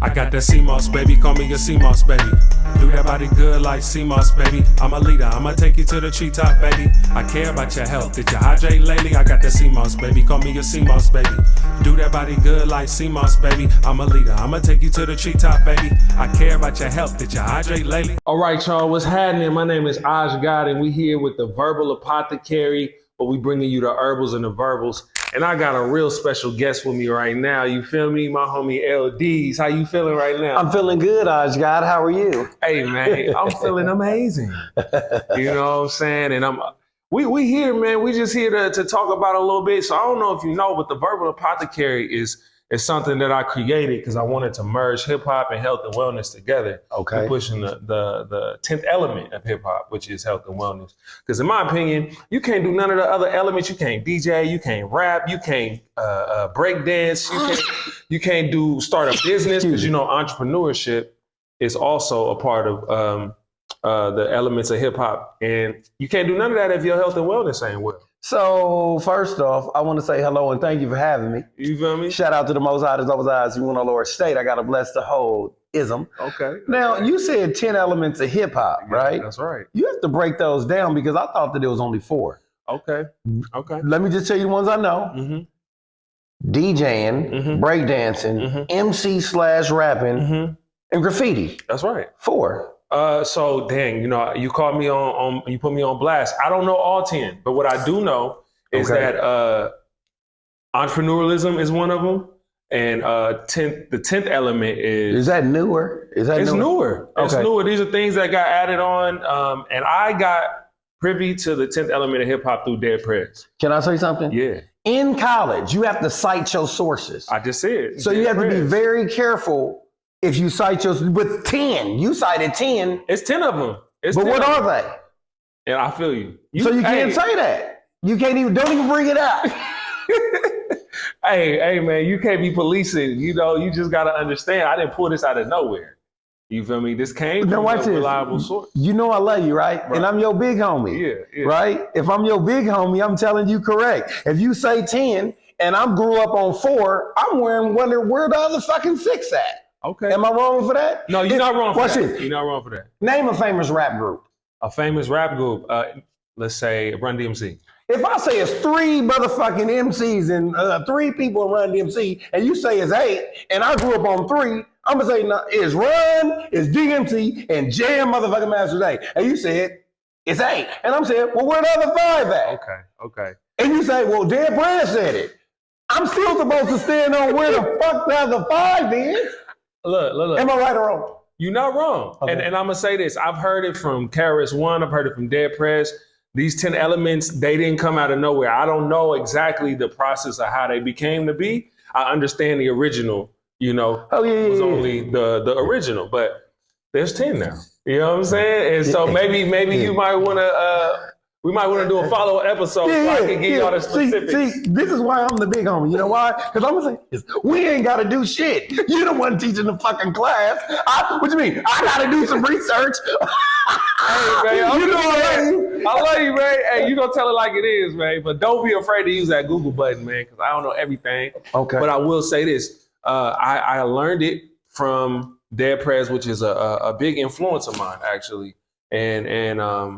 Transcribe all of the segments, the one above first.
I got that CMOS, baby, call me a CMOS, baby. Do that body good like CMOS, baby. I'm a leader, I'ma take you to the treetop, baby. I care about your health, did you hydrate lately? I got that CMOS, baby, call me a CMOS, baby. Do that body good like CMOS, baby. I'm a leader, I'ma take you to the treetop, baby. I care about your health, did you hydrate lately? All right, y'all, what's happening? My name is God, and we here with the Verbal Apothecary, but we bringing you the herbals and the verbals. And I got a real special guest with me right now. You feel me? My homie L-Deez. How you feeling right now? I'm feeling good, God. How are you? Hey, man, I'm feeling amazing. You know what I'm saying? And we here, man. We just here to talk about a little bit. So I don't know if you know, but the Verbal Apothecary is something that I created because I wanted to merge hip hop and health and wellness together. Okay. We're pushing the 10th element of hip hop, which is health and wellness. Because in my opinion, you can't do none of the other elements. You can't DJ, you can't rap, you can't break dance, you can't start a business, because you know entrepreneurship is also a part of the elements of hip hop, and you can't do none of that if your health and wellness ain't well. So first off, I want to say hello and thank you for having me. You feel me? Shout out to the Most High, the Double Eyes, you want to Lord State. I got to bless the whole ism. Okay. Now, you said 10 elements of hip hop, right? That's right. You have to break those down because I thought that it was only 4. Okay. Let me just tell you the ones I know. Mm-hmm. DJing, Mm-hmm. breakdancing, MC/rapping, and graffiti. That's right. 4. So dang, you know, you called me on you put me on blast. I don't know all 10, but what I do know is that entrepreneurialism is one of them, and the 10th element is that newer? It's newer. It's newer. These are things that got added on, and I got privy to the 10th element of hip hop through Dead Prez. Can I say something? Yeah. In college, you have to cite your sources. I just said. So you have to be very careful if you cite your, with 10, you cited 10. It's 10 of them. But what are they? And I feel you. So you can't say that. You can't don't even bring it out. Hey, man, you can't be policing. You know, you just got to understand. I didn't pull this out of nowhere. You feel me? This came from a reliable source. You know I love you, right? And I'm your big homie. Yeah. Right? If I'm your big homie, I'm telling you correct. If you say 10 and I grew up on 4, I'm wondering where the other fucking 6 at. Okay. Am I wrong for that? No, you're not wrong for that. You're not wrong for that. Name a famous rap group. A famous rap group, let's say Run DMC. If I say it's 3 motherfucking MCs and 3 people in Run DMC, and you say it's 8, and I grew up on 3, I'm gonna say no, it's Run, it's DMC, and Jam motherfucking Masters 8. And you said it's 8, and I'm saying, well, where the other 5 at? Okay. And you say, well, Dead Brand said it. I'm still supposed to stand on where the fuck the other 5 is. Look. Am I right or wrong? You're not wrong. Okay. And I'm going to say this. I've heard it from KRS-One. I've heard it from Dead Prez. These 10 elements, they didn't come out of nowhere. I don't know exactly the process of how they became to be. I understand the original, you know, was only the original. But there's 10 now. You know what I'm saying? And so maybe you might want to... we might want to do a follow-up episode so I can give y'all the specifics. See, this is why I'm the big homie. You know why? Because I'm going to say, we ain't got to do shit. You the one teaching the fucking class. What you mean? I got to do some research. Hey, man, I love you, man. Hey, you gonna tell it like it is, man. But don't be afraid to use that Google button, man, because I don't know everything. Okay. But I will say this. I learned it from Dead Prez, which is a big influence of mine, actually. And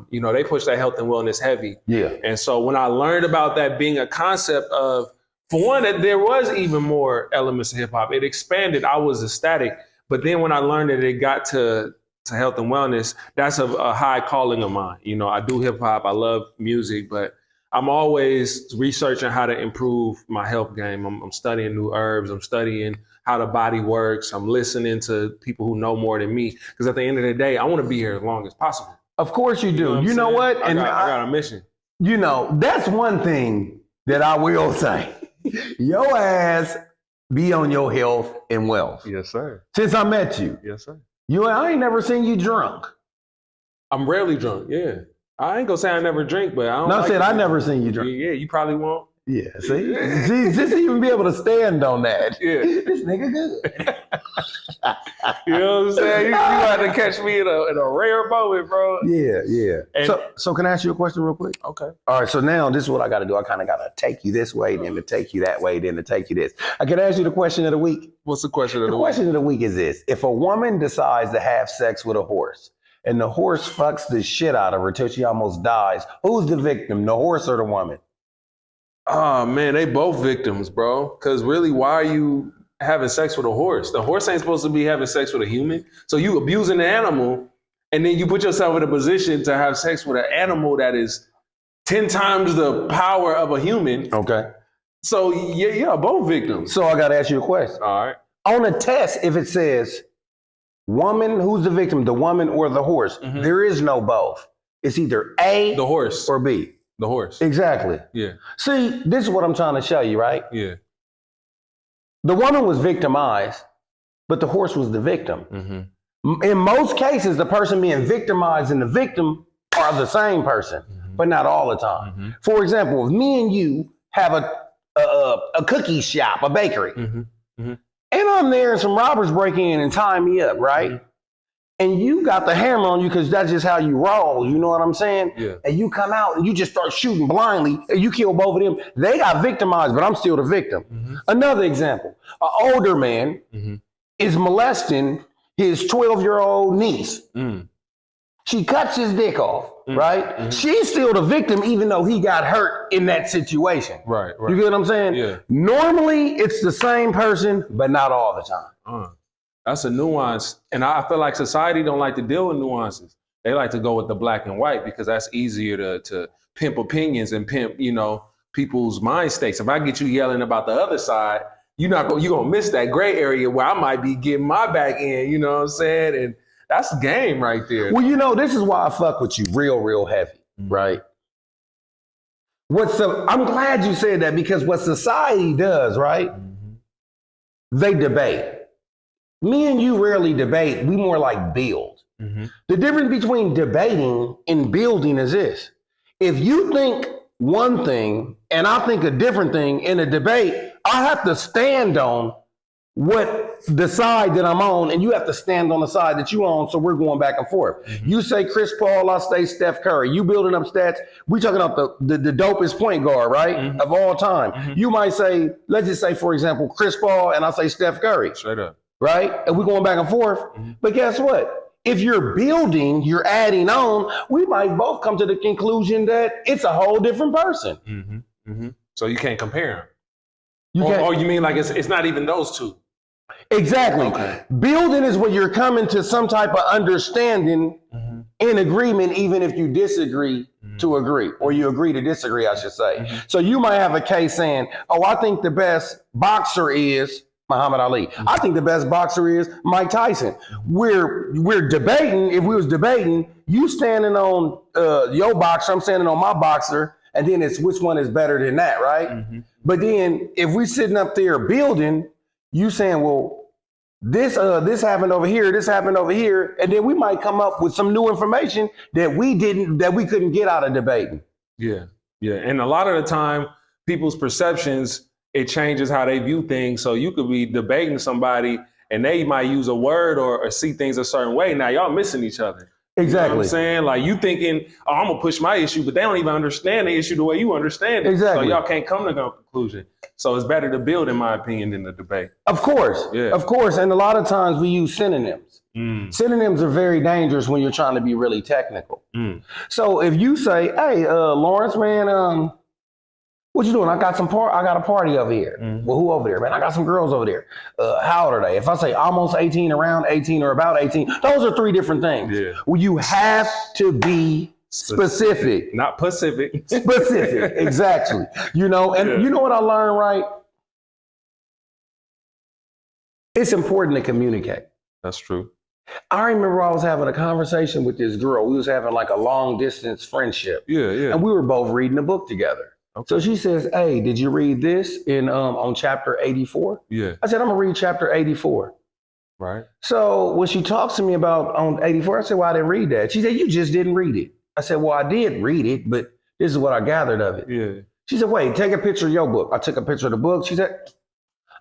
you know, they push that health and wellness heavy. Yeah. And so when I learned about that being a concept of, for one, that there was even more elements of hip hop, it expanded. I was ecstatic. But then when I learned that it got to health and wellness, that's a high calling of mine. You know, I do hip hop, I love music, but I'm always researching how to improve my health game. I'm studying new herbs. I'm studying how the body works. I'm listening to people who know more than me. Because at the end of the day, I want to be here as long as possible. Of course you do. You know what? I got a mission. You know, that's one thing that I will say. Your ass be on your health and wealth. Yes, sir. Since I met you. Yes, sir. I ain't never seen you drunk. I'm rarely drunk, yeah. I ain't gonna say I never drink, but I don't. I said I never seen you drink. Yeah, you probably won't. Yeah, see? Just even be able to stand on that. Yeah. This nigga good. You know what I'm saying? You had to catch me in a rare moment, bro. Yeah. And, So can I ask you a question real quick? okay. All right, so now this is what I got to do. I kind of got to take you this way, then to take you that way, then to take you this. I can ask you the question of the week. What's the question of the The week? question of the week is this. If a woman decides to have sex with a horse and the horse fucks the shit out of her till she almost dies, who's the victim, the horse or the woman? Oh, man, they both victims, bro. Because really, why are you having sex with a horse? The horse ain't supposed to be having sex with a human. So you abusing the animal, and then you put yourself in a position to have sex with an animal that is 10 times the power of a human. Okay. So yeah, both victims. So I got to ask you a question. All right. On a test, if it says woman, who's the victim, the woman or the horse, there is no both. It's either A, The horse. or B. The horse. Exactly. Yeah. See, this is what I'm trying to show you, right? Yeah. The woman was victimized, but the horse was the victim. Mm-hmm. In most cases, the person being victimized and the victim are the same person, but not all the time. For example, if me and you have a cookie shop, a bakery, and I'm there and some robbers break in and tie me up, right? And you got the hammer on you because that's just how you roll, you know what I'm saying? Yeah. And you come out and you just start shooting blindly and you kill both of them. They got victimized, but I'm still the victim. Another example, an older man is molesting his 12-year-old niece. She cuts his dick off, right? She's still the victim even though he got hurt in that situation. Right. You get what I'm saying? Yeah. Normally, it's the same person, but not all the time. That's a nuance. And I feel like society don't like to deal with nuances. They like to go with the black and white because that's easier to pimp opinions and pimp, people's mind states. If I get you yelling about the other side, you're gonna miss that gray area where I might be getting my back in, you know what I'm saying? And that's game right there. Well, this is why I fuck with you real heavy, right? I'm glad you said that because what society does, right? They debate. Me and you rarely debate. We more like build. The difference between debating and building is this. If you think one thing and I think a different thing in a debate, I have to stand on the side that I'm on, and you have to stand on the side that you on, so we're going back and forth. You say Chris Paul, I say Steph Curry. You building up stats. We talking about the dopest point guard, right, of all time. You might say, let's just say, for example, Chris Paul, and I say Steph Curry. Straight up. Right? And we're going back and forth. But guess what? If you're building, you're adding on, we might both come to the conclusion that it's a whole different person. So you can't compare You them. can't. Or you mean like it's not even those two? Exactly. Okay. Building is when you're coming to some type of understanding in agreement, even if you disagree to agree, or you agree to disagree, I should say. So you might have a case saying, oh, I think the best boxer is Muhammad Ali. I think the best boxer is Mike Tyson. We're debating. If we was debating, you standing on your boxer, I'm standing on my boxer, and then it's which one is better than that, right? But then if we sitting up there building, you saying, well, this happened over here, this happened over here, and then we might come up with some new information that we couldn't get out of debating. Yeah. And a lot of the time, people's perceptions, it changes how they view things. So you could be debating somebody and they might use a word or see things a certain way. Now y'all missing each other. Exactly. You know what I'm saying? Like you thinking, oh, I'm gonna push my issue, but they don't even understand the issue the way you understand it. Exactly. So y'all can't come to a conclusion. So it's better to build, in my opinion, than to debate. Of course. Yeah. Of course. And a lot of times we use synonyms. Synonyms are very dangerous when you're trying to be really technical. So if you say, hey, Lawrence, man, what you doing? I got a party over here. Well, who over there, man? I got some girls over there. How old are they? If I say almost 18, around 18, or about 18, those are three different things. Yeah. Well, you have to be specific. Not Pacific. Specific, exactly. You know what I learned, right? It's important to communicate. That's true. I remember I was having a conversation with this girl. We was having like a long distance friendship. Yeah. And we were both reading a book together. Okay. So she says, hey, did you read this on chapter 84? Yeah. I said, I'm gonna read chapter 84. Right. So when she talks to me about on 84, I said, well, I didn't read that. She said, you just didn't read it. I said, well, I did read it, but this is what I gathered of it. Yeah. She said, wait, take a picture of your book. I took a picture of the book. She said,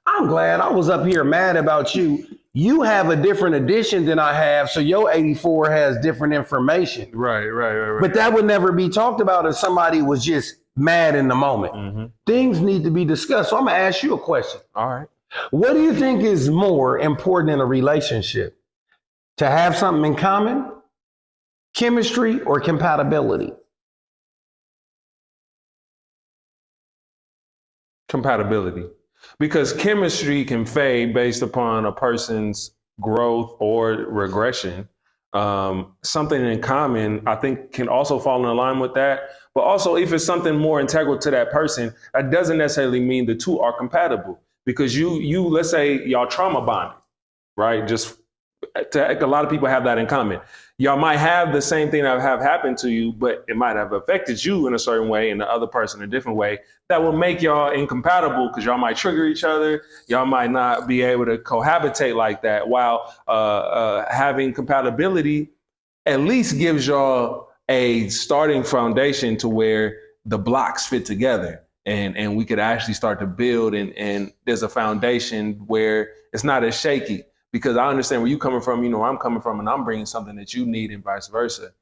I'm glad. I was up here mad about you. You have a different edition than I have, so your 84 has different information. Right. But that would never be talked about if somebody was just mad in the moment. Things need to be discussed. So I'm going to ask you a question. All right. What do you think is more important in a relationship? To have something in common, chemistry, or compatibility? Compatibility. Because chemistry can fade based upon a person's growth or regression. Something in common, I think, can also fall in line with that. But also, if it's something more integral to that person, that doesn't necessarily mean the two are compatible. Because you let's say y'all trauma bonded, right? Just a lot of people have that in common. Y'all might have the same thing that have happened to you, but it might have affected you in a certain way and the other person in a different way that will make y'all incompatible because y'all might trigger each other. Y'all might not be able to cohabitate like that, while having compatibility at least gives y'all a starting foundation to where the blocks fit together and we could actually start to build and there's a foundation where it's not as shaky. Because I understand where you're coming from, you know, where I'm coming from, and I'm bringing something that you need and vice versa.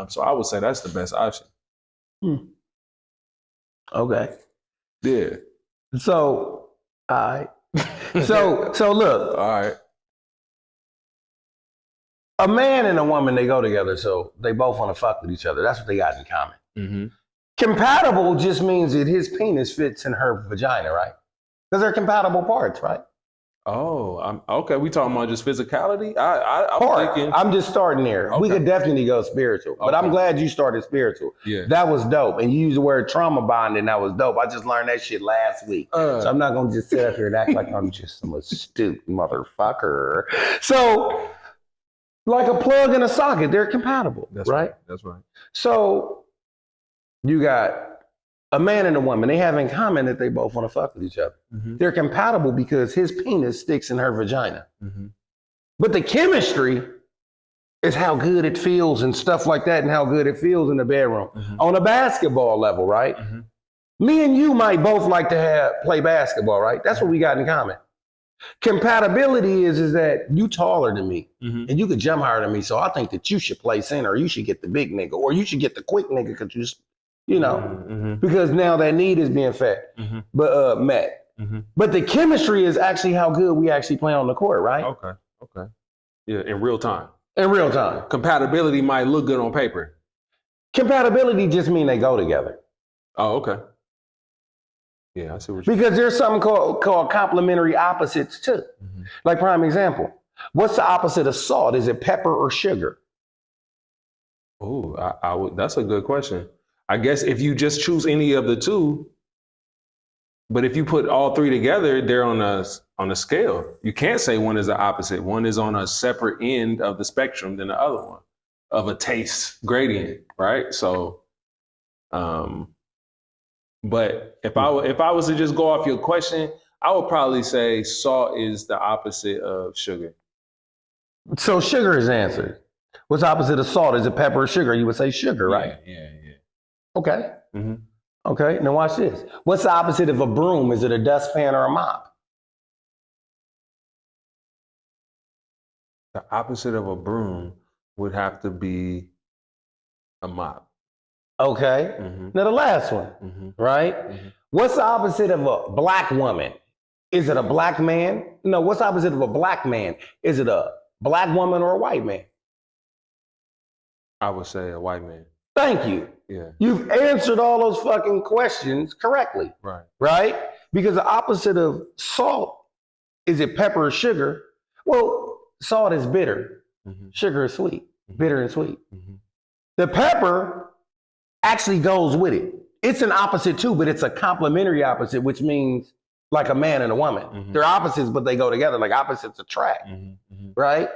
So I would say that's the best option. Okay. Yeah. So, all right. So look. All right. A man and a woman, they go together, so they both want to fuck with each other. That's what they got in common. Compatible just means that his penis fits in her vagina, right? Because they're compatible parts, right? Oh, okay. We talking about just physicality? I'm thinking. I'm just starting there. Okay. We could definitely go spiritual, but I'm glad you started spiritual. Yeah. That was dope. And you used the word trauma bonding. That was dope. I just learned that shit last week. So I'm not going to just sit up here and act like I'm just some astute motherfucker. So, like a plug and a socket, they're compatible, right? That's right. So, you got a man and a woman, they have in common that they both want to fuck with each other. They're compatible because his penis sticks in her vagina. But the chemistry is how good it feels and stuff like that and how good it feels in the bedroom. On a basketball level, right? Me and you might both like to play basketball, right? That's what we got in common. Compatibility is that you taller than me and you could jump higher than me. So I think that you should play center or you should get the big nigga or you should get the quick nigga because you know, because now that need is being fed, but met. But the chemistry is actually how good we actually play on the court, right? Okay. Yeah, in real time. In real time. Compatibility might look good on paper. Compatibility just mean they go together. Oh, okay. Yeah, I see what you're Because there's something called complementary opposites too. Like prime example, what's the opposite of salt? Is it pepper or sugar? Oh, I would. That's a good question. I guess if you just choose any of the two, but if you put all three together, they're on a scale. You can't say one is the opposite. One is on a separate end of the spectrum than the other one of a taste gradient, right? So, but if I was to just go off your question, I would probably say salt is the opposite of sugar. So sugar is answered. What's the opposite of salt? Is it pepper or sugar? You would say sugar, right? Yeah. Okay. Okay, now watch this. What's the opposite of a broom? Is it a dustpan or a mop? The opposite of a broom would have to be a mop. Okay. Now the last one, right? What's the opposite of a black woman? Is it a black man? No, what's the opposite of a black man? Is it a black woman or a white man? I would say a white man. Thank you. Yeah. You've answered all those fucking questions correctly. Right. Right? Because the opposite of salt, is it pepper or sugar? Well, salt is bitter. Sugar is sweet. Bitter and sweet. The pepper actually goes with it. It's an opposite too, but it's a complementary opposite, which means like a man and a woman. They're opposites, but they go together. Like opposites attract. Right?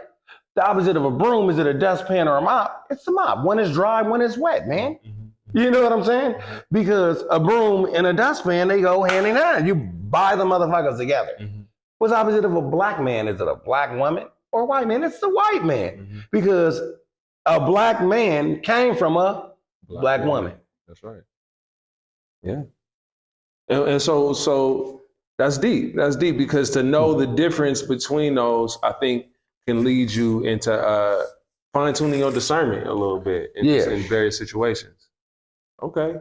The opposite of a broom, is it a dustpan or a mop? It's a mop. One is dry, one is wet, man. You know what I'm saying? Because a broom and a dustpan, they go hand in hand. You buy the motherfuckers together. What's the opposite of a black man? Is it a black woman or a white man? It's the white man. Because a black man came from a black woman. That's right. Yeah. And so that's deep. That's deep because to know the difference between those, I think, can lead you into fine tuning your discernment a little bit in various situations. Okay.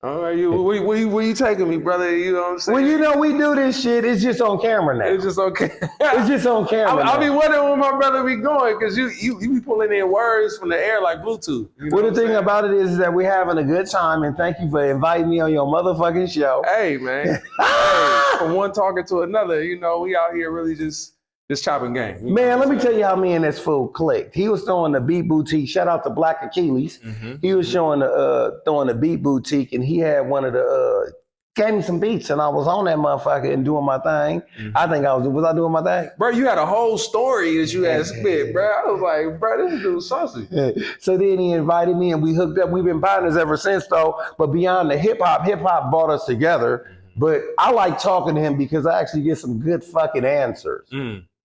All right, where you taking me, brother? You know what I'm saying? Well, you know, we do this shit. It's just on camera now. It's just okay. It's just on camera. I be wondering where my brother be going because you be pulling in words from the air like Bluetooth. You know well, the thing about it is that we're having a good time, and thank you for inviting me on your motherfucking show. Hey, man. Hey, from one talking to another, you know, we out here really just chopping game. Man, let me tell you how me and this fool clicked. He was throwing the Beat Boutique. Shout out to Black Achilles. He was showing throwing the Beat Boutique, and he had one of the gave me some beats, and I was on that motherfucker and doing my thing. I think was I doing my thing? Bro, you had a whole story that you had spit, bro. I was like, bro, this dude's saucy. So then he invited me, and we hooked up. We've been partners ever since, though. But beyond the hip hop brought us together. But I like talking to him because I actually get some good fucking answers.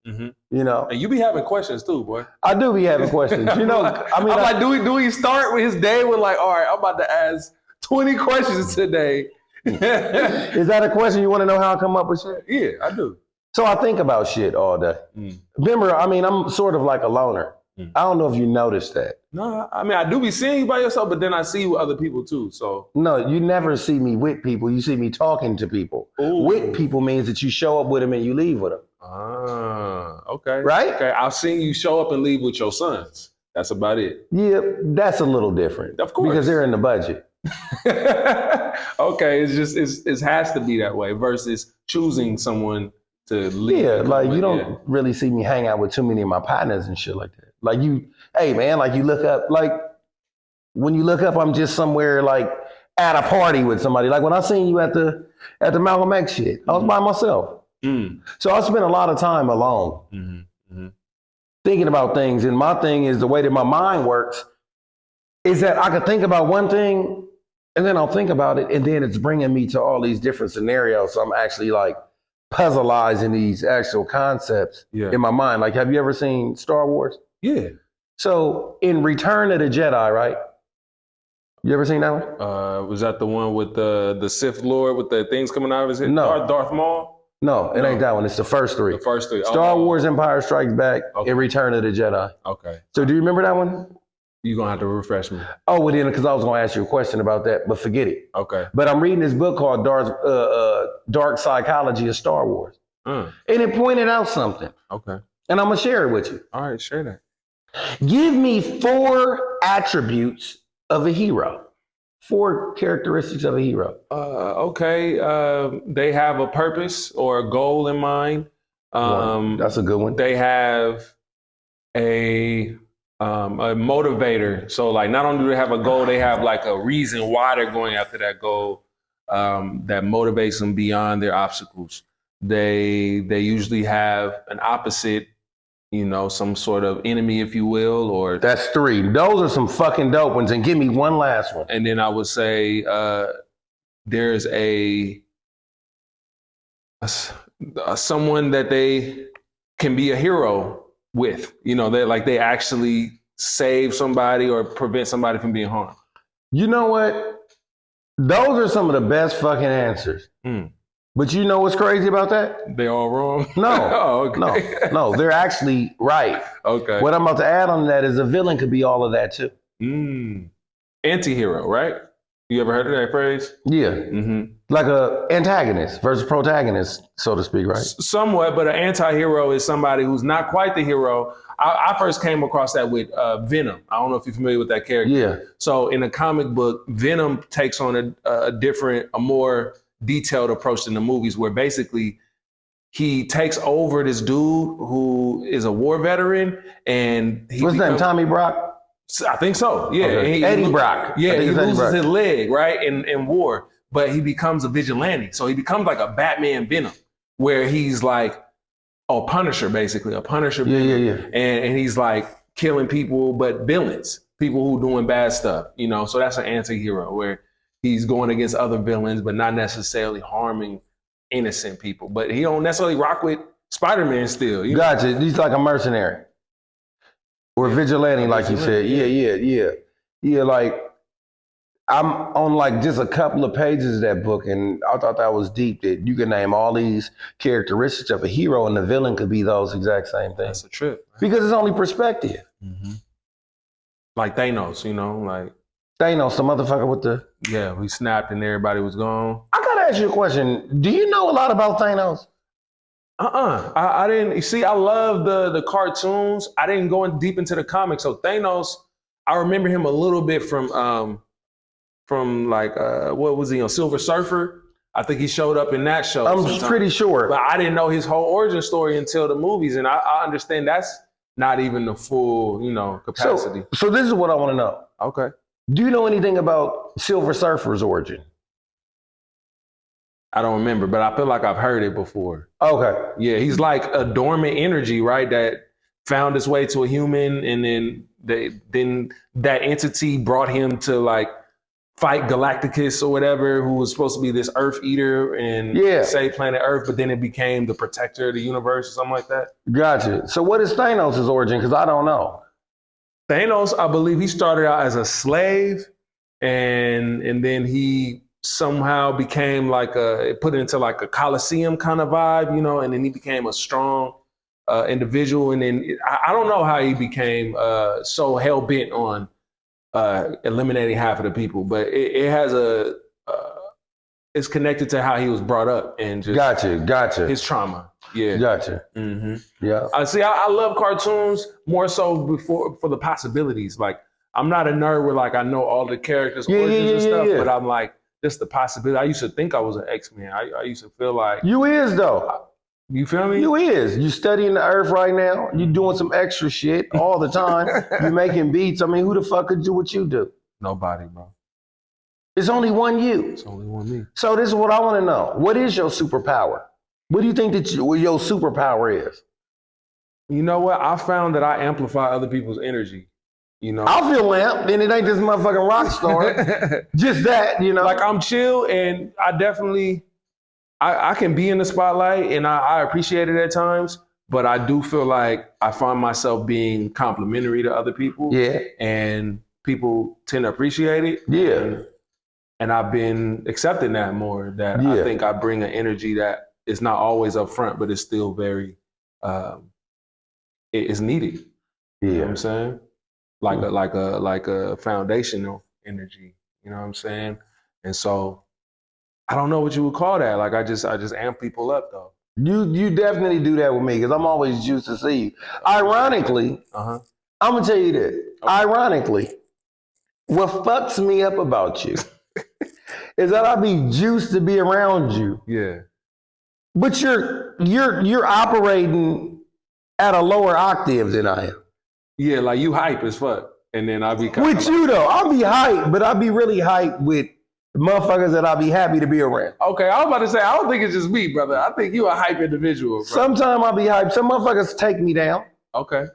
You know, and you be having questions too, boy. I do be having questions. You know, I mean, I'm like, do we start with his day with like, all right, I'm about to ask 20 questions today. Is that a question you want to know how I come up with shit? Yeah, I do. So I think about shit all day. Remember, I mean, I'm sort of like a loner. I don't know if you noticed that. No, I mean, I do be seeing you by yourself, but then I see you with other people too. So no, you never see me with people. You see me talking to people. Ooh. With people means that you show up with them and you leave with them. Ah, okay. Right? Okay, I've seen you show up and leave with your sons. That's about it. Yeah, that's a little different. Of course. Because they're in the budget. Okay, it has to be that way versus choosing someone to leave. Yeah, like you don't really see me hang out with too many of my partners and shit like that. Like hey man, like you look up, like when you look up, I'm just somewhere like at a party with somebody. Like when I seen you at the Malcolm X shit, I was by myself. So I spent a lot of time alone thinking about things. And my thing is the way that my mind works is that I could think about one thing and then I'll think about it. And then it's bringing me to all these different scenarios. So I'm actually like puzzleizing these actual concepts in my mind. Like, have you ever seen Star Wars? Yeah. So in Return of the Jedi, right? You ever seen that one? Was that the one with the Sith Lord with the things coming out of his head? No. Darth Maul? No, it ain't that one. It's the first three. The first three. Star Wars Empire Strikes Back and Return of the Jedi. Okay. So do you remember that one? You're going to have to refresh me. Oh, well then, because I was going to ask you a question about that, but forget it. Okay. But I'm reading this book called Dark Psychology of Star Wars. And it pointed out something. Okay. And I'm going to share it with you. All right, share that. Give me 4 attributes of a hero. 4 characteristics of a hero. Okay. They have a purpose or a goal in mind. That's a good one. They have a motivator. So like not only do they have a goal, they have like a reason why they're going after that goal that motivates them beyond their obstacles. They usually have an opposite, you know, some sort of enemy, if you will, or that's 3. Those are some fucking dope ones. And give me one last one. And then I would say there's someone that they can be a hero with. You know, they actually save somebody or prevent somebody from being harmed. You know what? Those are some of the best fucking answers. But you know what's crazy about that? They all wrong? No. Oh, okay. No, they're actually right. Okay. What I'm about to add on that is a villain could be all of that too. Anti-hero, right? You ever heard of that phrase? Yeah. Like a antagonist versus protagonist, so to speak, right? Somewhat, but an anti-hero is somebody who's not quite the hero. I first came across that with Venom. I don't know if you're familiar with that character. Yeah. So in a comic book, Venom takes on a more detailed approach than the movies, where basically he takes over this dude who is a war veteran, and what's his name? Tommy Brock? I think so. Yeah, okay. Eddie Brock. Yeah, he loses his leg right in war, but he becomes a vigilante. So he becomes like a Batman Venom, where he's like a Punisher, basically a Punisher. Yeah. And he's like killing people, but villains, people who doing bad stuff. You know, so that's an anti-hero where he's going against other villains, but not necessarily harming innocent people. But he don't necessarily rock with Spider-Man still. You know? Gotcha. He's like a mercenary. Or vigilante, like you said. Yeah. Like, I'm on like just a couple of pages of that book, and I thought that was deep. That you can name all these characteristics of a hero, and the villain could be those exact same things. That's a trip. Because it's only perspective. Mm-hmm. Like Thanos, like Thanos, the motherfucker with the... Yeah, we snapped and everybody was gone. I gotta ask you a question. Do you know a lot about Thanos? I didn't. You see, I love the cartoons. I didn't go in deep into the comics. So Thanos, I remember him a little bit from like what was he on Silver Surfer? I think he showed up in that show. I'm pretty sure. But I didn't know his whole origin story until the movies, and I understand that's not even the full, capacity. So this is what I want to know. Okay. Do you know anything about Silver Surfer's origin? I don't remember, but I feel like I've heard it before. Okay. Yeah, he's like a dormant energy, right? That found its way to a human, and then that entity brought him to like fight Galacticus or whatever, who was supposed to be this Earth eater and save planet Earth, but then it became the protector of the universe or something like that. Gotcha. So what is Thanos' origin? Because I don't know. Thanos, I believe he started out as a slave, and then he somehow became like put into like a Colosseum kind of vibe, and then he became a strong individual. And then I don't know how he became so hell bent on eliminating half of the people, but it has it's connected to how he was brought up and just gotcha his trauma. Yeah, gotcha. Mm-hmm. Yeah. I love cartoons more so for the possibilities. Like I'm not a nerd where like I know all the characters' origins and stuff, but I'm like just the possibility. I used to think I was an X-Men. I used to feel like you is though. You feel me? You is. You studying the earth right now. You doing some extra shit all the time. You making beats. I mean, who the fuck could do what you do? Nobody, bro. It's only one you. It's only one me. So this is what I want to know. What is your superpower? What do you think that your superpower is? You know what? I found that I amplify other people's energy. I feel lamp, then it ain't this motherfucking rock star. Just that, Like I'm chill, and I definitely, I can be in the spotlight, and I appreciate it at times, but I do feel like I find myself being complimentary to other people. Yeah. And people tend to appreciate it. Yeah. And I've been accepting that more, that I think I bring an energy that is not always up front, but it's still very, it is needed. Yeah. You know what I'm saying? Like a foundational energy, you know what I'm saying? And so I don't know what you would call that. Like I just amp people up though. You definitely do that with me because I'm always juiced to see you. Ironically, I'm gonna tell you this. Okay. Ironically, what fucks me up about you is that I be juiced to be around you. Yeah. But you're operating at a lower octave than I am. Yeah, like you hype as fuck. And then I'll be with you though. I'll be hype, but I'll be really hype with motherfuckers that I'll be happy to be around. Okay, I was about to say, I don't think it's just me, brother. I think you a hype individual, bro. Sometimes I'll be hype. Some motherfuckers take me down. Okay.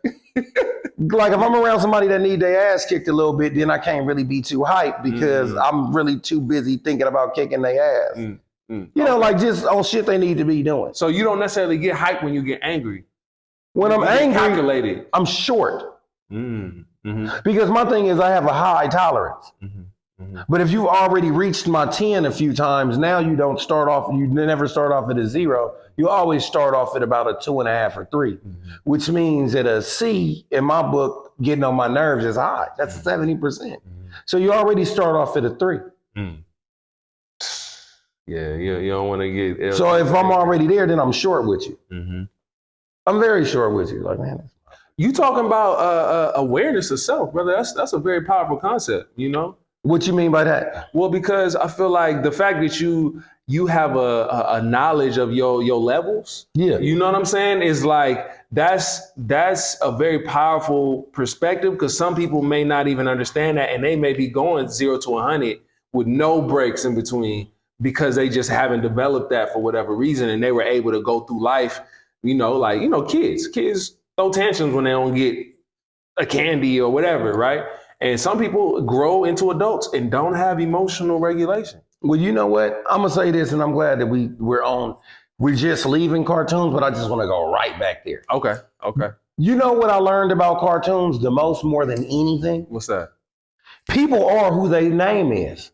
Like if I'm around somebody that need their ass kicked a little bit, then I can't really be too hype because I'm really too busy thinking about kicking their ass. You know, like just on shit they need to be doing. So you don't necessarily get hyped when you get angry. When I'm angry, calculated. I'm short. Because my thing is I have a high tolerance. But if you've already reached my 10 a few times, now you don't start off, you never start off at a 0. You always start off at about a 2.5 or 3, which means that a C in my book, getting on my nerves is high. That's 70%. So you already start off at a 3. Yeah, you don't want to get... So if I'm already there, then I'm short with you. I'm very short with you. Like, man. You talking about awareness of self, brother. That's a very powerful concept, you know? What you mean by that? Well, because I feel like the fact that you have a knowledge of your levels, you know what I'm saying, is like that's a very powerful perspective because some people may not even understand that and they may be going 0 to 100 with no breaks in between because they just haven't developed that for whatever reason and they were able to go through life, kids throw tantrums when they don't get a candy or whatever, right? And some people grow into adults and don't have emotional regulation. Well, you know what? I'm going to say this, and I'm glad that we're just leaving cartoons, but I just want to go right back there. Okay. You know what I learned about cartoons the most more than anything? What's that? People are who their name is.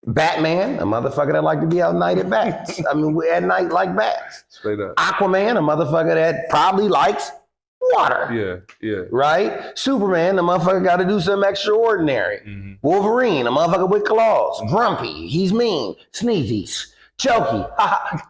Batman, a motherfucker that like to be out night at bats. I mean, at night like bats. Straight up. Aquaman, a motherfucker that probably likes water. Yeah. Right? Superman, the motherfucker got to do something extraordinary. Mm-hmm. Wolverine, a motherfucker with claws. Grumpy, he's mean. Sneezy, jokey.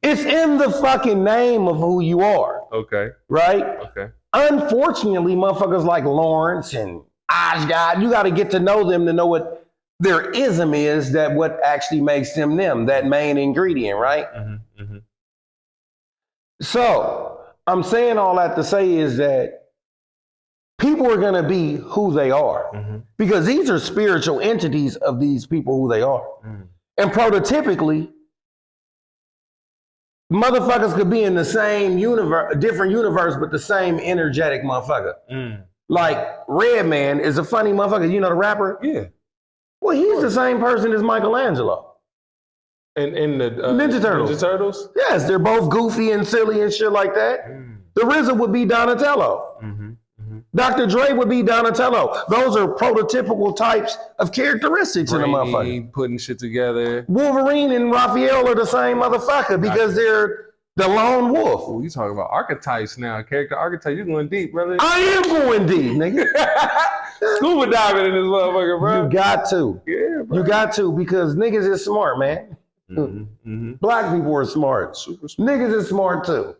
It's in the fucking name of who you are. Okay. Right? Okay. Unfortunately, motherfuckers like Lawrence and Osgood, you got to get to know them to know what their ism is, that what actually makes them, that main ingredient, right? Mm-hmm. Mm-hmm. So I'm saying all that to say is that people are going to be who they are, because these are spiritual entities of these people who they are. And prototypically, motherfuckers could be in the same universe, a different universe, but the same energetic motherfucker. Like Redman is a funny motherfucker. You know the rapper? Yeah. Well, he's the same person as Michelangelo. And the Ninja Turtles. Ninja Turtles? Yes, they're both goofy and silly and shit like that. The RZA would be Donatello. Dr. Dre would be Donatello. Those are prototypical types of characteristics in a motherfucker. Putting shit together. Wolverine and Raphael are the same motherfucker because they're the lone wolf. Ooh, you talking about archetypes now, character archetypes. You going deep, brother. I am going deep, nigga. Scuba diving in this motherfucker, bro. You got to. Yeah, bro. You got to, because niggas is smart, man. Black people are smart. Super smart. Niggas is smart too.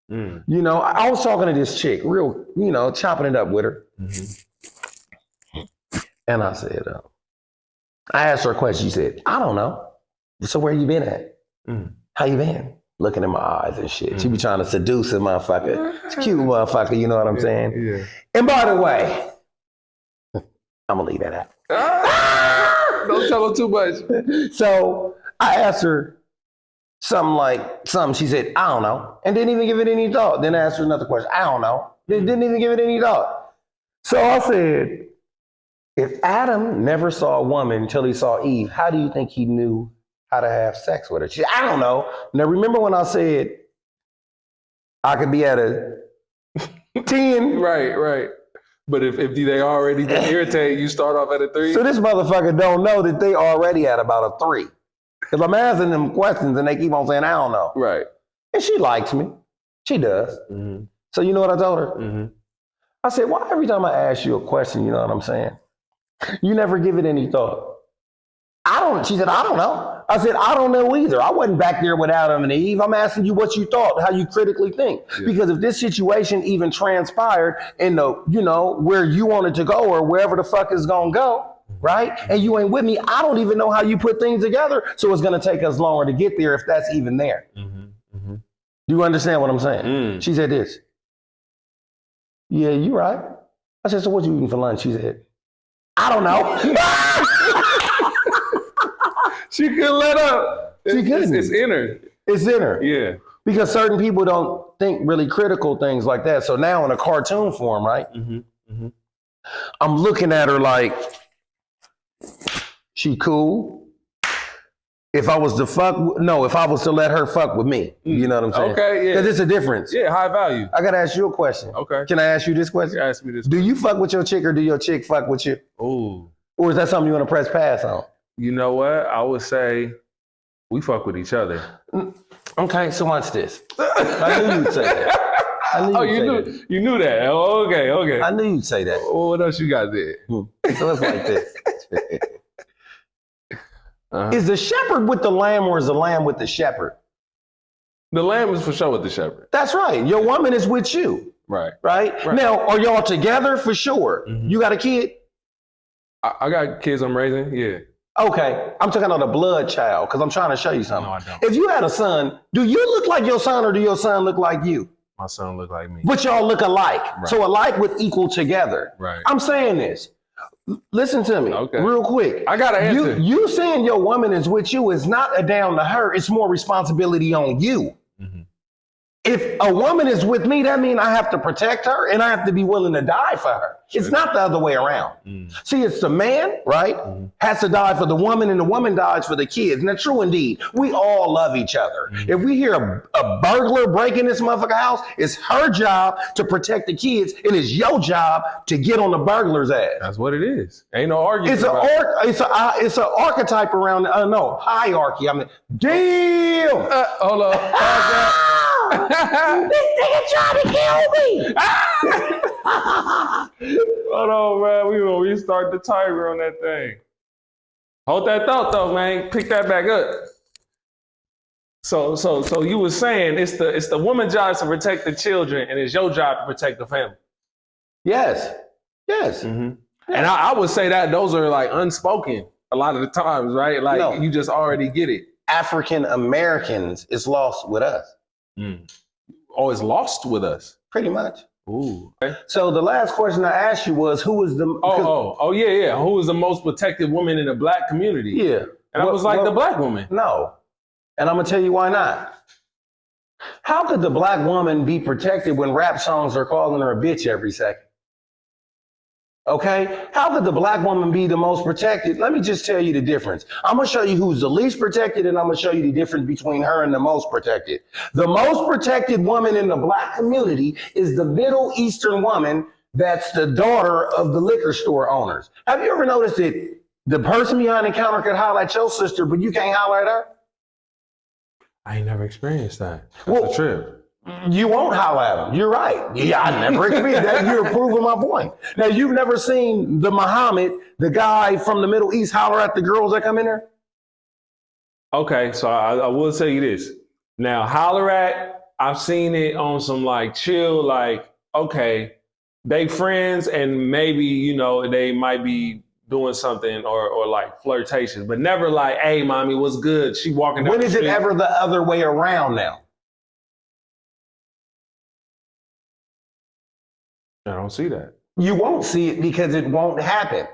You know, I was talking to this chick, real, chopping it up with her. And I said, I asked her a question. She said, I don't know. So where you been at? How you been? Looking in my eyes and shit. She be trying to seduce a motherfucker. It's a cute motherfucker, you know what I'm saying? Yeah. And by the way, I'm gonna leave that out. Don't tell her too much. So I asked her something. She said, I don't know. And didn't even give it any thought. Then I asked her another question. I don't know. Didn't even give it any thought. So I said, if Adam never saw a woman until he saw Eve, how do you think he knew how to have sex with her? She said, I don't know. Now remember when I said I could be at a 10? Right. But if they already been irritated, you start off at a 3? So this motherfucker don't know that they already at about a 3. Because I'm asking them questions and they keep on saying, I don't know. Right. And she likes me. She does. So you know what I told her? I said, why every time I ask you a question, you know what I'm saying? You never give it any thought. She said, I don't know. I said, I don't know either. I wasn't back there with Adam and Eve. I'm asking you what you thought, how you critically think. Yeah. Because if this situation even transpired in the, where you wanted to go or wherever the fuck is gonna go, right? And you ain't with me, I don't even know how you put things together. So it's gonna take us longer to get there if that's even there. Do you understand what I'm saying? She said this. Yeah, you right. I said, so what you eating for lunch? She said, I don't know. She couldn't let up. She couldn't. It's in her. It's in her. Yeah. Because certain people don't think really critical things like that. So now in a cartoon form, right? I'm looking at her like, she cool. If I was to let her fuck with me, you know what I'm saying? Okay, yeah. Because it's a difference. Yeah, high value. I gotta ask you a question. Okay. Can I ask you this question? You ask me this. Do you fuck with your chick or do your chick fuck with you? Ooh. Or is that something you want to press pass on? You know what? I would say we fuck with each other. Okay, so watch this. I knew you'd say that. You knew that. Oh, okay. I knew you'd say that. Oh, what else you got there? So it's like this. Is the shepherd with the lamb or is the lamb with the shepherd? The lamb is for sure with the shepherd. That's right. Your woman is with you. Right. Now, are y'all together for sure? You got a kid? I got kids I'm raising, yeah. Okay, I'm talking about a blood child because I'm trying to show you something. No, I don't. If you had a son, do you look like your son or do your son look like you? My son look like me. But y'all look alike. Right. So alike would equal together. Right. I'm saying this. Listen to me real quick. I got to answer. You saying your woman is with you is not a down to her. It's more responsibility on you. If a woman is with me, that means I have to protect her and I have to be willing to die for her. It's not the other way around. See, it's the man, right, has to die for the woman and the woman dies for the kids. And that's true indeed. We all love each other. If we hear a burglar breaking this motherfucker house, it's her job to protect the kids and it's your job to get on the burglar's ass. That's what it is. Ain't no argument. It's an archetype around, no, hierarchy. I mean, damn. Hold on. This nigga trying to kill me. Hold on, man. We gonna restart the timer on that thing. Hold that thought, though, man. Pick that back up. So you were saying it's the woman's job to protect the children, and it's your job to protect the family. Yes. And I would say that those are like unspoken a lot of the times, right? Like you just already get it. African Americans is lost with us. Oh, it's lost with us. Pretty much. Ooh. Okay. So the last question I asked you was, who was the... Yeah. Who was the most protected woman in the black community? Yeah. And I was like, the black woman. No. And I'm going to tell you why not. How could the black woman be protected when rap songs are calling her a bitch every second? Okay? How could the black woman be the most protected? Let me just tell you the difference. I'm going to show you who's the least protected, and I'm going to show you the difference between her and the most protected. The most protected woman in the black community is the Middle Eastern woman that's the daughter of the liquor store owners. Have you ever noticed that the person behind the counter could holler at your sister, but you can't holler at her? I ain't never experienced that. That's a trip. You won't holler at them. You're right. Yeah, I never experienced that. You're proving my point. Now, you've never seen the Muhammad, the guy from the Middle East, holler at the girls that come in there? Okay, so I will tell you this. Now, holler at, I've seen it on some like chill, like, okay, they friends and maybe, you know, they might be doing something or like flirtation, but never like, hey, mommy, what's good? She walking down When the is street. it ever the other way around now? I don't see that. You won't see it because it won't happen.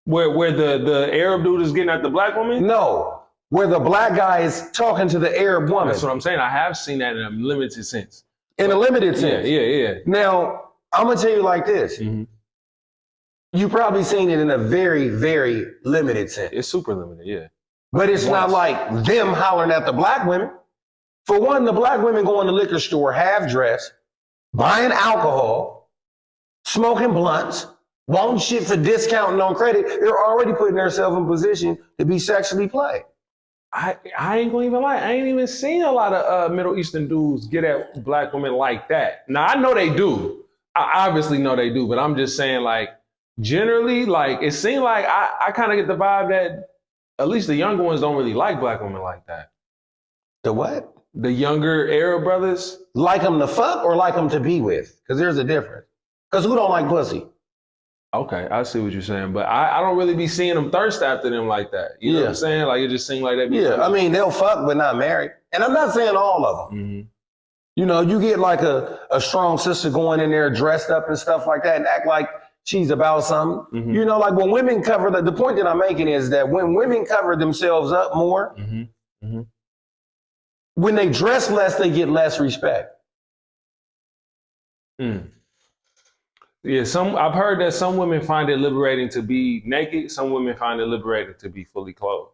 Where the Arab dude is getting at the black woman? No, where the black guy is talking to the Arab woman. That's what I'm saying. I have seen that in a limited sense. In a limited sense. Yeah. Now, I'm going to tell you like this. You've probably seen it in a very, very limited sense. It's super limited, yeah. But it's not like them hollering at the black women. For one, the black women go in the liquor store half dressed, buying alcohol, smoking blunts, wanting shit for discounting on credit. They're already putting themselves in position to be sexually played. I ain't gonna even lie. I ain't even seen a lot of Middle Eastern dudes get at black women like that. Now, I know they do. I obviously know they do, but I'm just saying, like, generally, like, it seemed like I kind of get the vibe that at least the younger ones don't really like black women like that. The what? The younger Arab brothers. Like them to fuck or like them to be with? Because there's a difference. Because who don't like pussy? Okay, I see what you're saying, but I don't really be seeing them thirst after them like that. You know what I'm saying? Like, it just seems like that. Yeah, I mean, they'll fuck but not marry. And I'm not saying all of them. You know, you get like a strong sister going in there dressed up and stuff like that and act like she's about something. You know, like when women cover, the point that I'm making is that when women cover themselves up more, when they dress less, they get less respect. Yeah, I've heard that some women find it liberating to be naked. Some women find it liberating to be fully clothed.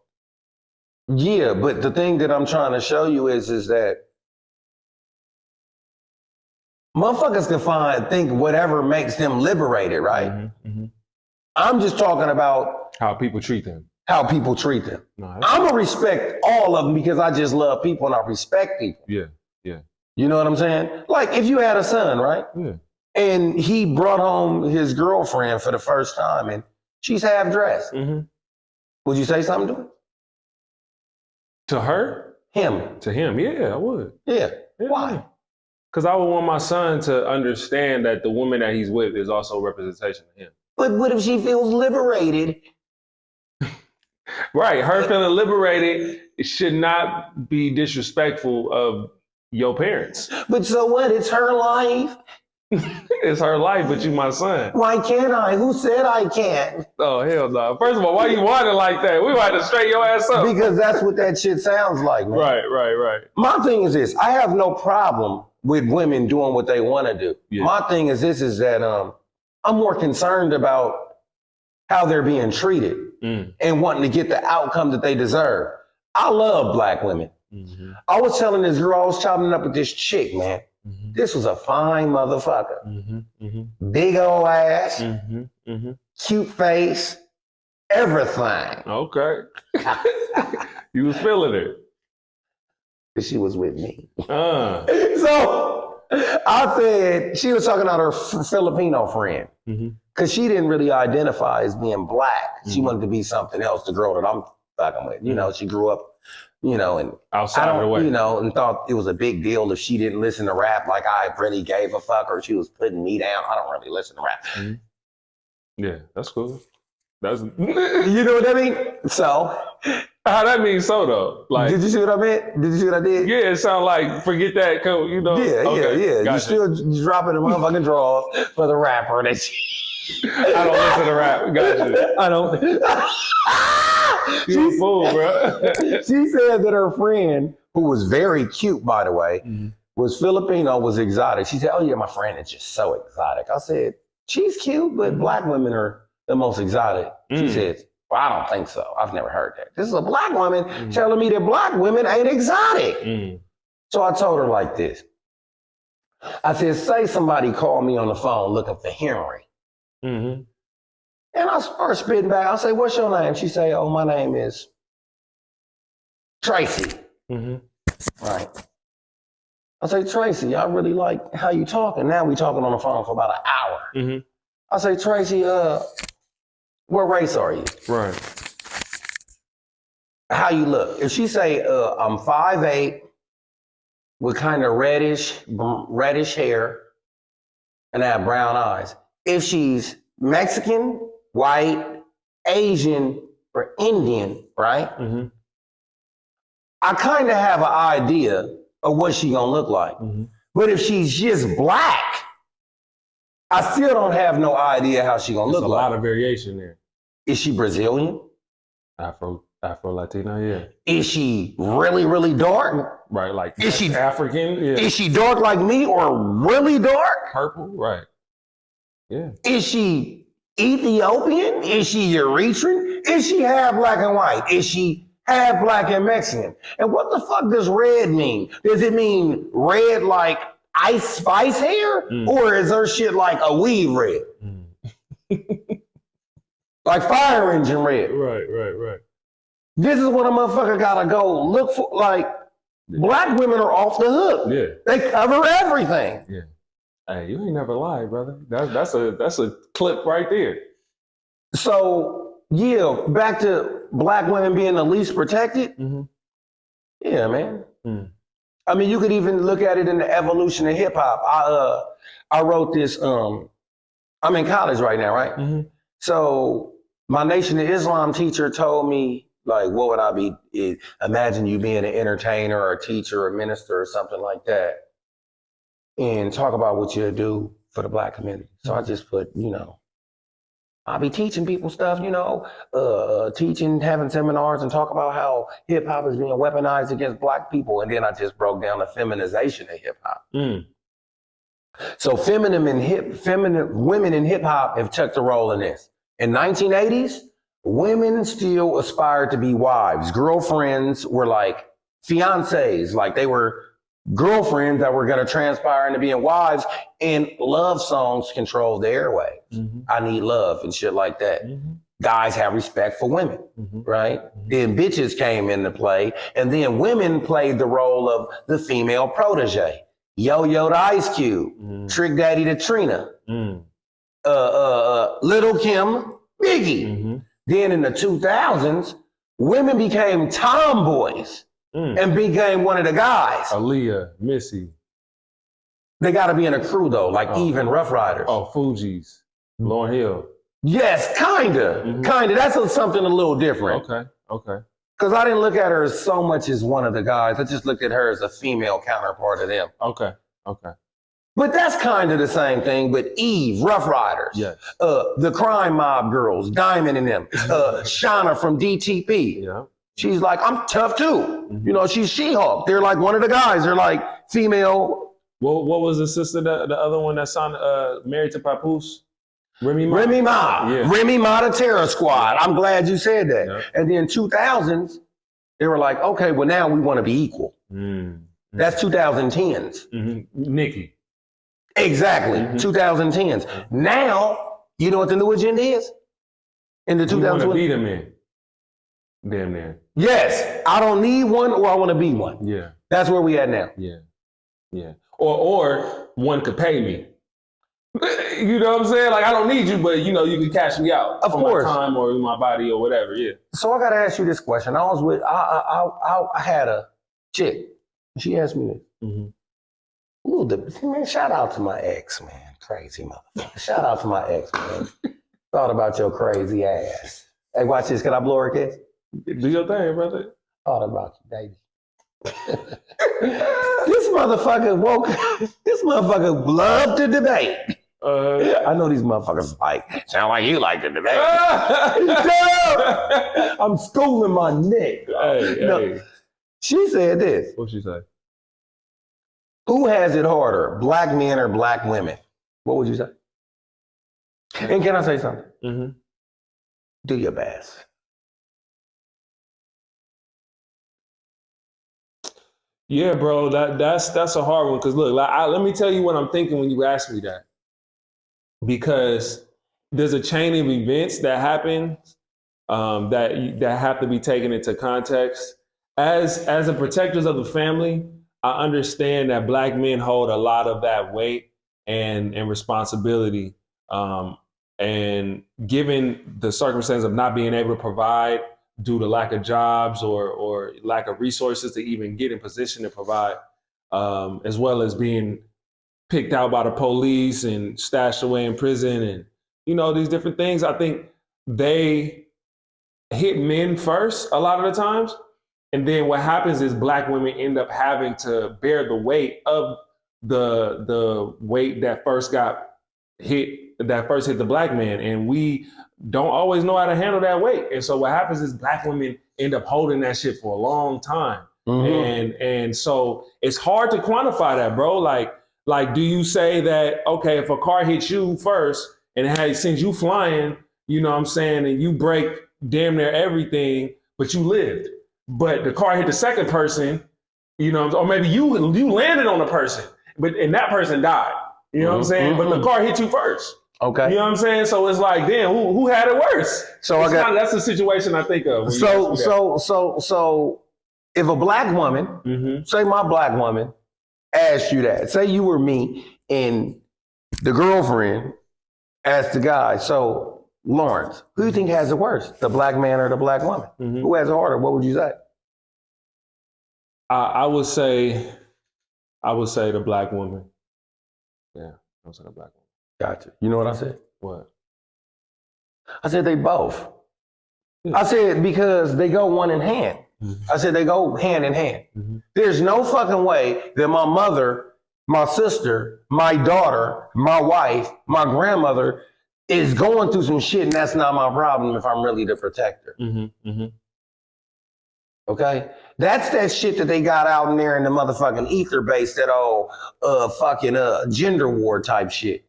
Yeah, but the thing that I'm trying to show you is that motherfuckers can think whatever makes them liberated, right? I'm just talking about how people treat them. How people treat them. No, I'm gonna respect all of them because I just love people and I respect people. Yeah. You know what I'm saying? Like if you had a son, right? Yeah. And he brought home his girlfriend for the first time and she's half dressed. Would you say something to him? To her? Him. To him, yeah, I would. Yeah. Why? Because I would want my son to understand that the woman that he's with is also a representation of him. But what if she feels liberated? Right, her feeling liberated should not be disrespectful of your parents. But so what? It's her life. It's her life, but you my son. Why can't I? Who said I can't? Oh, hell no. First of all, why you whining like that? We might have to straighten your ass up. Because that's what that shit sounds like, man. Right. My thing is this. I have no problem with women doing what they want to do. Yeah. My thing is this, is that I'm more concerned about how they're being treated and wanting to get the outcome that they deserve. I love black women. Mm-hmm. I was telling this girl, I was chopping up with this chick, man. Mm-hmm. This was a fine motherfucker. Mm-hmm. Mm-hmm. Big old ass, cute face, everything. Okay. You was feeling it. She was with me. So I said, she was talking about her Filipino friend. Because she didn't really identify as being black. She wanted to be something else, the girl that I'm fucking with. You know, she grew up, you know, and outside of the way, you know, and thought it was a big deal if she didn't listen to rap like I really gave a fuck, or she was putting me down. I don't really listen to rap. Yeah, that's cool. That's you know what I mean? So how that mean so though? Like, did you see what I meant? Did you see what I did? Yeah, it sound like forget that code, you know. Yeah, okay, yeah. Gotcha. You still dropping the motherfucking draws for the rapper that I don't listen to rap. Gotcha. I don't. You a fool, bro. She said that her friend, who was very cute, by the way, was Filipino, was exotic. She said, "Oh yeah, my friend is just so exotic." I said, "She's cute, but black women are the most exotic." She said, "Well, I don't think so. I've never heard that. This is a black woman telling me that black women ain't exotic." So I told her like this. I said, "Say somebody called me on the phone looking for Henry." And I start spitting back. I say, "What's your name?" She say, "Oh, my name is Tracy." Right. I say, "Tracy, I really like how you talking." Now we talking on the phone for about an hour. I say, "Tracy, what race are you?" Right. How you look? If she say, "I'm 5'8", with kind of reddish hair, and I have brown eyes." If she's Mexican, white, Asian, or Indian, right? I kind of have an idea of what she gonna look like. But if she's just black, I still don't have no idea how she gonna look like. There's a lot of variation there. Is she Brazilian? Afro Latina, yeah. Is she really, really dark? Right, like is she African? Yeah. Is she dark like me or really dark? Purple, right. Yeah. Is she Ethiopian? Is she Eritrean? Is she half black and white? Is she half black and Mexican? And what the fuck does red mean? Does it mean red like Ice Spice hair? Or is her shit like a weave red? Like fire engine red. Right. This is what a motherfucker gotta go look for. Like, black women are off the hook. Yeah. They cover everything. Yeah. Hey, you ain't never lied, brother. That's a clip right there. So yeah, back to black women being the least protected. Yeah, man. I mean, you could even look at it in the evolution of hip hop. I wrote this. I'm in college right now, right? So my Nation of Islam teacher told me, like, what would I be? Imagine you being an entertainer or a teacher or a minister or something like that, and talk about what you do for the black community. So I just put, you know, I'll be teaching people stuff, you know, teaching, having seminars and talk about how hip hop is being weaponized against black people. And then I just broke down the feminization of hip hop. So feminine women in hip hop have took the role in this. In 1980s, women still aspired to be wives. Girlfriends were like fiancés, like they were girlfriends that were going to transpire into being wives, and love songs controlled the airwaves. I need love and shit like that. Guys have respect for women, right? Then bitches came into play, and then women played the role of the female protege. Yo-Yo to Ice Cube, Trick Daddy to Trina, Little Kim, Biggie. Then in the 2000s, women became tomboys and became one of the guys. Aaliyah, Missy. They got to be in a crew though, like Eve and Rough Riders. Oh, Fugees, Lauryn Hill. Yes, kinda. That's something a little different. Okay. Because I didn't look at her as so much as one of the guys. I just looked at her as a female counterpart of them. Okay. But that's kind of the same thing. But Eve, Rough Riders, yes. The Crime Mob girls, Diamond and them, Shauna from DTP. Yeah. She's like, I'm tough too. You know, she's She-Hulk. They're like one of the guys. They're like female What was the sister, the other one that signed married to Papoose? Remy Ma. Remy Ma. Yeah. Remy Ma, the Terror Squad. I'm glad you said that. Yeah. And then 2000s, they were like, okay, well now we want to be equal. That's 2010s. Nikki. Exactly. 2010s. Now, you know what the new agenda is? In the 2020s. You want to be the man. Damn near. Yes. I don't need one or I want to be one. Yeah. That's where we at now. Yeah. Yeah. Or one could pay me. You know what I'm saying? Like, I don't need you, but you know, you can cash me out. Of course. My time or my body or whatever. Yeah. So I got to ask you this question. I had a chick. She asked me this. Man, shout out to my ex, man. Crazy motherfucker. Shout out to my ex, man. Thought about your crazy ass. Hey, watch this. Can I blow her kiss? Do your thing, brother. Thought about you, baby. This motherfucker loved to debate. I know these motherfuckers like, sound like you like to debate. I'm schooling my neck. Hey. She said this. What'd she say? Who has it harder, black men or black women? What would you say? And can I say something? Do your best. Yeah, bro, that's a hard one. Cause look, let me tell you what I'm thinking when you ask me that. Because there's a chain of events that happen that have to be taken into context. As a protectors of the family, I understand that black men hold a lot of that weight and responsibility. And given the circumstance of not being able to provide due to lack of jobs or lack of resources to even get in position to provide, as well as being picked out by the police and stashed away in prison and, you know, these different things, I think they hit men first a lot of the times. And then what happens is black women end up having to bear the weight of the weight that first hit the black man. And we don't always know how to handle that weight. And so what happens is black women end up holding that shit for a long time. And so it's hard to quantify that, bro. Like, do you say that, okay, if a car hits you first and it sends you flying, you know what I'm saying, and you break damn near everything, but you lived. But the car hit the second person, you know, or maybe you landed on a person, and that person died. You know what I'm saying? But the car hit you first. Okay. You know what I'm saying? So it's like, damn, who had it worse? So that's the situation I think of. So if a black woman, say my black woman, asked you that, say you were me and the girlfriend asked the guy, so Lawrence, who do you think has it worse, the black man or the black woman? Who has it harder? What would you say? I would say the black woman. Yeah, I would say the black woman. Gotcha. You know what I said? What? I said they both. I said because they go one in hand. I said they go hand in hand. There's no fucking way that my mother, my sister, my daughter, my wife, my grandmother is going through some shit and that's not my problem if I'm really the protector. Okay? That's that shit that they got out in there in the motherfucking ether base, that old gender war type shit.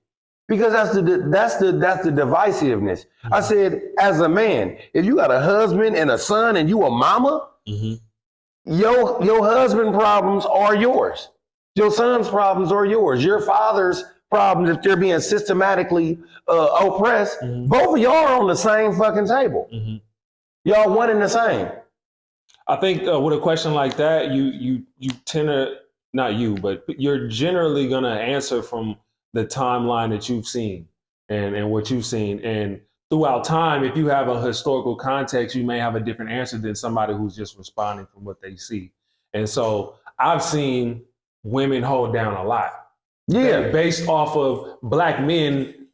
Because that's the divisiveness. I said, as a man, if you got a husband and a son and you a mama, your husband problems are yours. Your son's problems are yours. Your father's problems, if they're being systematically oppressed, both of y'all are on the same fucking table. Y'all one and the same. I think with a question like that, you tend to, not you, but you're generally gonna answer from the timeline that you've seen and what you've seen. And throughout time, if you have a historical context, you may have a different answer than somebody who's just responding from what they see. And so I've seen women hold down a lot. Yeah. Based off of black men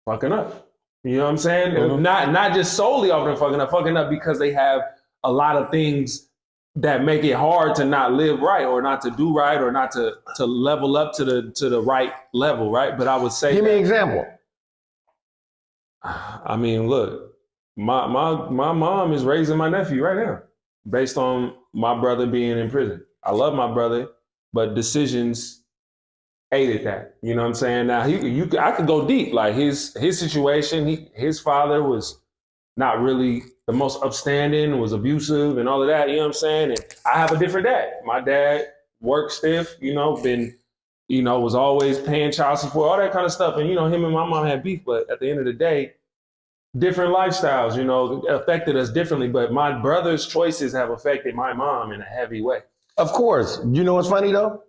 fucking up. You know what I'm saying? Not just solely off of them fucking up because they have a lot of things that make it hard to not live right or not to do right or not to level up to the right level, right? But I would say, give me an example. I mean, look, my mom is raising my nephew right now based on my brother being in prison. I love my brother, but decisions aided that. You know what I'm saying? Now I could go deep. Like his situation, his father was not really the most upstanding, was abusive and all of that. You know what I'm saying? And I have a different dad. My dad worked stiff. Was always paying child support, all that kind of stuff. And him and my mom had beef, but at the end of the day, different lifestyles, affected us differently. But my brother's choices have affected my mom in a heavy way. Of course. You know what's funny though?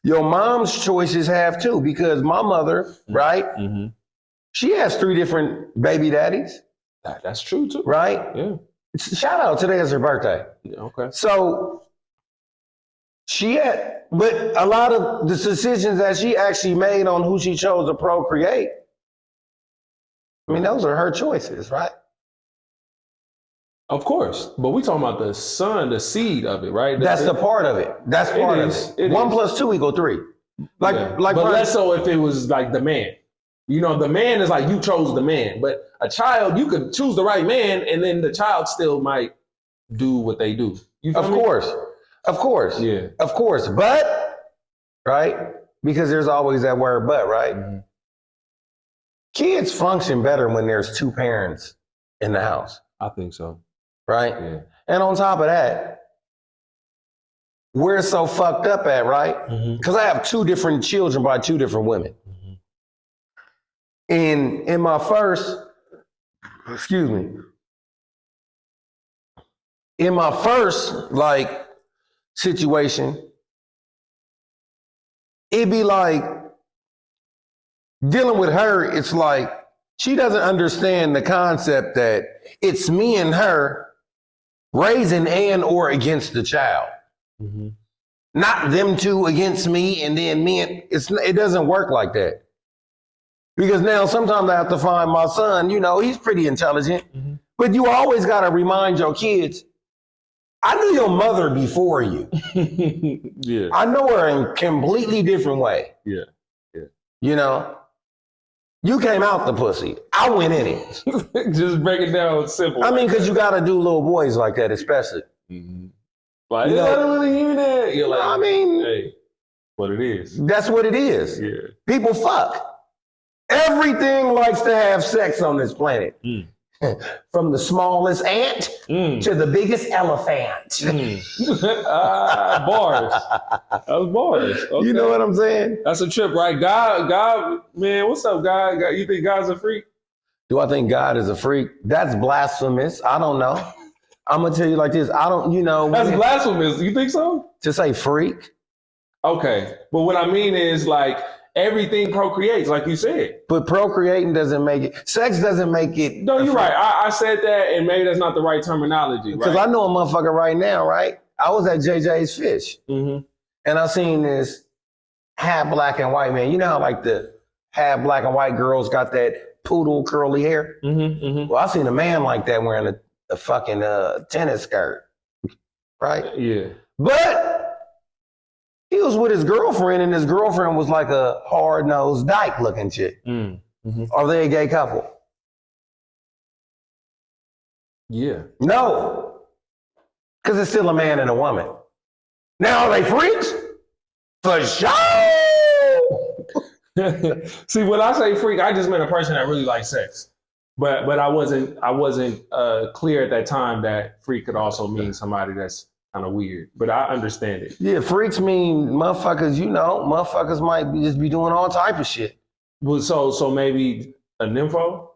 Your mom's choices have too, because my mother, right? Mm-hmm. She has 3 different baby daddies. That's true too. Right? Yeah. Shout out, today is her birthday. Yeah, okay. So but a lot of the decisions that she actually made on who she chose to procreate, I mean, those are her choices, right? Of course, but we talking about the son, the seed of it, right? That's the part of it. That's part of it. 1 + 2 = 3. But less so if it was like the man. The man is like you chose the man, but a child, you could choose the right man, and then the child still might do what they do. Of course. Yeah. Of course. But, right? Because there's always that word but, right? Mm-hmm. Kids function better when there's 2 parents in the house. I think so. Right? Yeah. And on top of that, we're so fucked up at, right? Because I have 2 different children by 2 different women. Mm-hmm. And in my first, situation, it'd be like dealing with her, it's like she doesn't understand the concept that it's me and her raising and or against the child. Mm-hmm. Not them 2 against me and then me. It doesn't work like that. Because now sometimes I have to find my son, he's pretty intelligent, but you always got to remind your kids, I knew your mother before you. Yeah. I know her in a completely different way. Yeah. Yeah. You came out the pussy. I went in it. Just break it down simple. I mean, because you got to do little boys like that, especially. Mm-hmm. Like, I don't really hear that. You're like, I mean, hey, what it is. That's what it is. Yeah. People fuck. Everything likes to have sex on this planet. Mm. From the smallest ant to the biggest elephant. Bars. That was bars. Okay. You know what I'm saying? That's a trip, right? God, man, what's up, God? You think God's a freak? Do I think God is a freak? That's blasphemous. I don't know. I'm going to tell you like this. I don't, That's blasphemous. You think so? To say freak? Okay. But what I mean is like, everything procreates, like you said. But procreating doesn't make it. Sex doesn't make it. No, you're right. I said that, and maybe that's not the right terminology. Because I know a motherfucker right now, right? I was at JJ's Fish, and I seen this half black and white man. You know how like the half black and white girls got that poodle curly hair? Well, I seen a man like that wearing a fucking tennis skirt, right? Yeah. But he was with his girlfriend, and his girlfriend was like a hard-nosed dyke-looking chick. Are they a gay couple? Yeah. No. Because it's still a man and a woman. Now, are they freaks? For sure! See, when I say freak, I just meant a person that really likes sex. But I wasn't clear at that time that freak could also mean somebody that's kind of weird, but I understand it. Yeah, freaks mean motherfuckers, motherfuckers might just be doing all type of shit. Well, so maybe a nympho?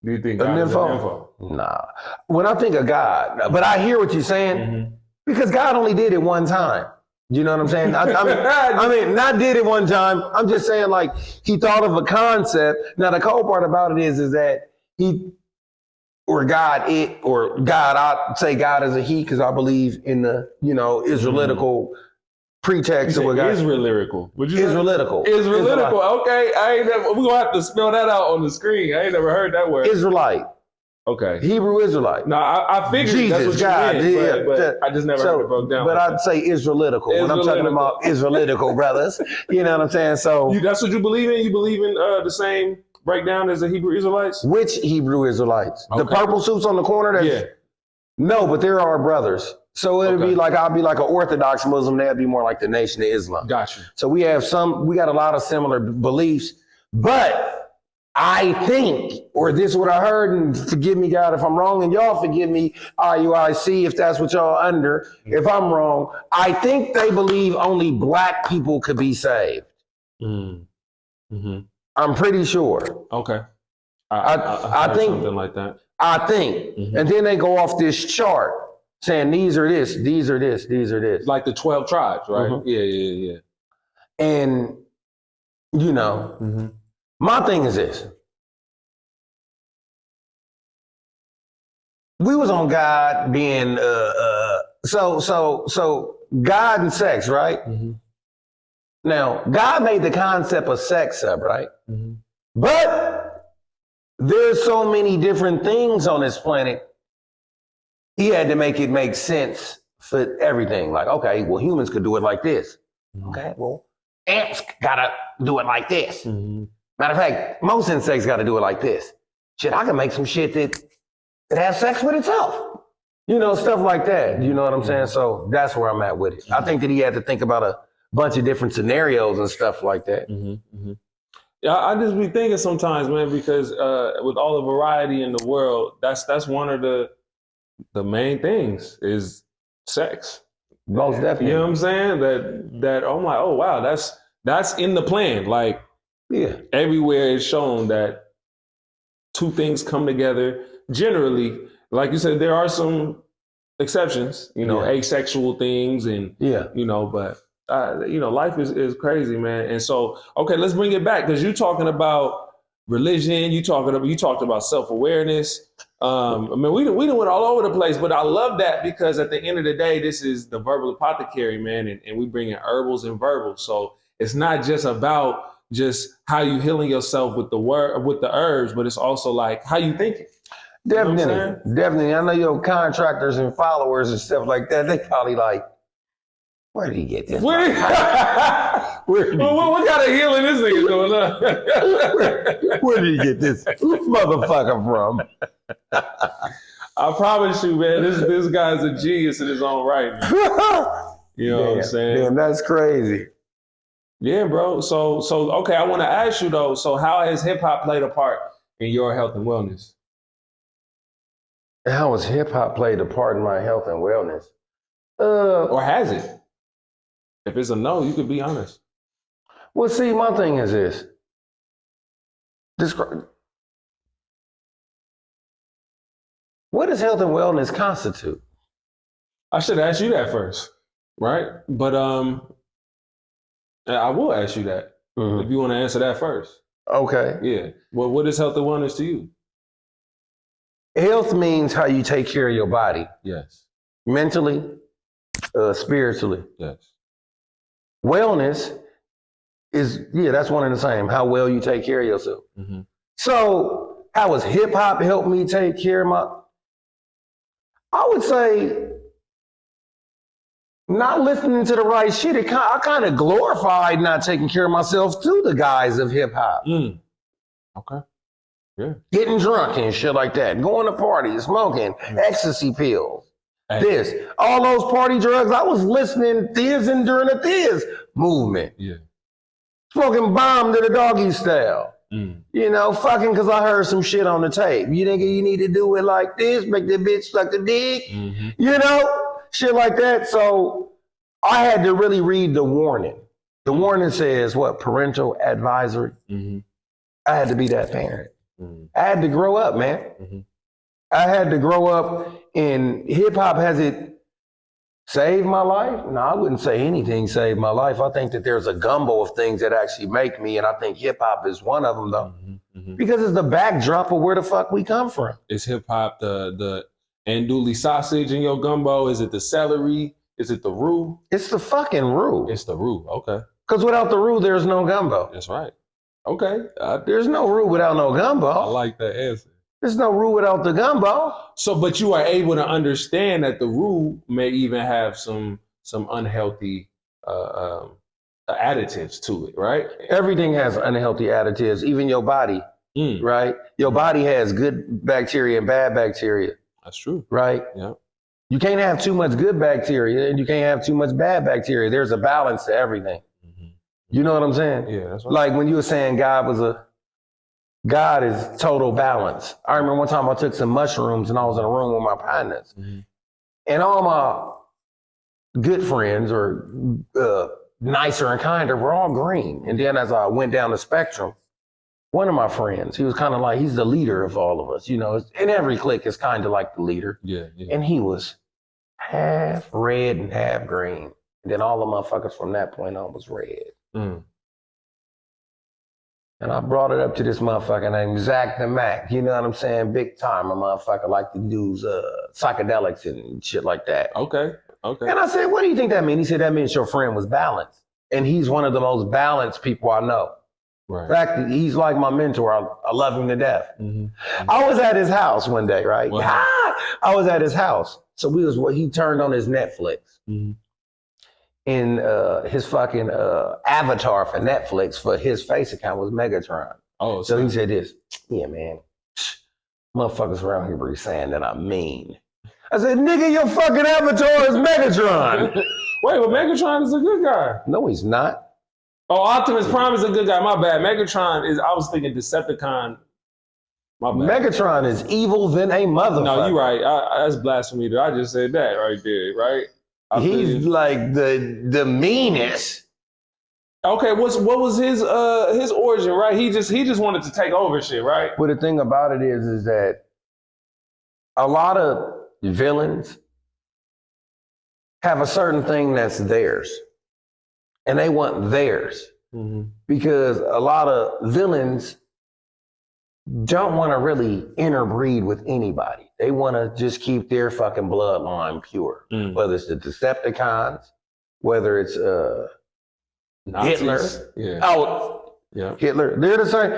Do you think a nympho? Nah. When I think of God, but I hear what you're saying, because God only did it one time. You know what I'm saying? I mean, not did it one time. I'm just saying like he thought of a concept. Now the cold part about it is that I'd say God is a he because I believe in the, Israelitical pretext of what God. Israelitical. Israelitical. Okay. We're going to have to spell that out on the screen. I ain't never heard that word. Israelite. Okay. Hebrew Israelite. No, I figured Jesus, that's what you meant, but I just never heard it broke down. But I'd say Israelitical when I'm talking about Israelitical brothers. You know what I'm saying? So that's what you believe in? You believe in the same breakdown as the Hebrew Israelites? Which Hebrew Israelites? Okay. The purple suits on the corner? No, but there are brothers. So it'd be like, I'll be like an Orthodox Muslim. That'd be more like the Nation of Islam. Gotcha. So we got a lot of similar beliefs, but I think, or this is what I heard, and forgive me, God, if I'm wrong, and y'all forgive me, IUIC, if that's what y'all under, if I'm wrong, I think they believe only black people could be saved. Mm-hmm. I'm pretty sure. Okay. I think something like that. I think. Mm-hmm. And then they go off this chart saying these are this, these are this, these are this. Like the 12 tribes, right? Mm-hmm. Yeah. And, you know, my thing is this. We was on God being, so God and sex, right? Mm-hmm. Now, God made the concept of sex up, right? Mm-hmm. But there's so many different things on this planet. He had to make it make sense for everything. Like, okay, well, humans could do it like this. Mm-hmm. Okay, well, ants gotta do it like this. Mm-hmm. Matter of fact, most insects gotta do it like this. Shit, I can make some shit that has sex with itself. You know, stuff like that. You know what I'm saying? So that's where I'm at with it. I think that he had to think about a bunch of different scenarios and stuff like that. Yeah, I just be thinking sometimes, man, because with all the variety in the world, that's one of the main things is sex. Most definitely. You know what I'm saying? That I'm like, oh wow, that's in the plan. Like, yeah, everywhere it's shown that two things come together. Generally, like you said, there are some exceptions, you know, asexual things and you know, but you know, life is crazy, man. And so, okay, let's bring it back because you're talking about religion. You talked about self-awareness. I mean, we done went all over the place, but I love that because at the end of the day, this is the verbal apothecary, man, and we bring in herbals and verbals. So it's not just about just how you healing yourself with the herbs, but it's also like how you thinking. Definitely. I know your contractors and followers and stuff like that. They probably like, where did he get this? What kind of healing this nigga doing up? Where did he get this motherfucker from? I promise you, man, this guy's a genius in his own right. You know what I'm saying? Damn, that's crazy. Yeah, bro. So okay, I want to ask you though. So how has hip hop played a part in your health and wellness? How has hip hop played a part in my health and wellness? Or has it? If it's a no, you could be honest. Well, see, my thing is this. What does health and wellness constitute? I should ask you that first, right? But I will ask you that if you want to answer that first. Okay. Yeah. Well, what is health and wellness to you? Health means how you take care of your body. Yes. Mentally, spiritually. Yes. Wellness is, that's one and the same. How well you take care of yourself. Mm-hmm. So how has hip hop helped me take care of I would say not listening to the right shit. I kind of glorified not taking care of myself to the guys of hip hop. Okay. Yeah. Getting drunk and shit like that. Going to parties, smoking, ecstasy pills. Hey. All those party drugs. I was listening thizzing during the Thiz movement. Yeah. Smoking bomb to the doggy style. You know, fucking because I heard some shit on the tape. You think you need to do it like this, make the bitch suck a dick? You know, shit like that. So I had to really read the warning. The warning says what? Parental advisory. I had to be that parent. I had to grow up, man. I had to grow up, and hip hop, has it saved my life? No, I wouldn't say anything saved my life. I think that there's a gumbo of things that actually make me, and I think hip hop is one of them, though, because it's the backdrop of where the fuck we come from. Is hip hop the andouille sausage in your gumbo? Is it the celery? Is it the roux? It's the fucking roux. It's the roux. Okay. Because without the roux, there's no gumbo. That's right. Okay. There's no roux without no gumbo. I like that answer. There's no roux without the gumbo. So, but you are able to understand that the roux may even have some unhealthy additives to it, right? Everything has unhealthy additives, even your body, right? Your body has good bacteria and bad bacteria. That's true. Right? Yeah. You can't have too much good bacteria and you can't have too much bad bacteria. There's a balance to everything. Mm-hmm. You know what I'm saying? Yeah, that's right. Like when you were saying God is total balance. I remember one time I took some mushrooms and I was in a room with my partners. Mm-hmm. And all my good friends or nicer and kinder were all green. And then as I went down the spectrum, one of my friends, he was kind of like, he's the leader of all of us. You know, in every clique is kind of like the leader. Yeah. And he was half red and half green. And then all the motherfuckers from that point on was red. Mm. And I brought it up to this motherfucker named Zach the Mac. You know what I'm saying? Big time, a motherfucker like to use psychedelics and shit like that. Okay. And I said, what do you think that means? He said, that means your friend was balanced. And he's one of the most balanced people I know. Right. In fact, he's like my mentor. I love him to death. Mm-hmm. I was at his house one day, right? Wow. I was at his house. So he turned on his Netflix. Mm-hmm. And his fucking avatar for Netflix for his face account was Megatron. Oh, so he said this, yeah, man, motherfuckers around here be saying that I'm mean. I said, nigga, your fucking avatar is Megatron. Wait, but Megatron is a good guy. No, he's not. Oh, Optimus Prime is a good guy. My bad. Megatron is, I was thinking Decepticon. My bad. Megatron is evil than a motherfucker. No, you're right. That's blasphemy. I just said that right there, right? He's like the meanest. Okay, what was his origin, right? He just wanted to take over shit, right? But the thing about it is that a lot of villains have a certain thing that's theirs. And they want theirs. Mm-hmm. Because a lot of villains don't want to really interbreed with anybody. They want to just keep their fucking bloodline pure. Mm. Whether it's the Decepticons, whether it's Hitler. Yeah. Oh, yeah. Hitler. They're the same.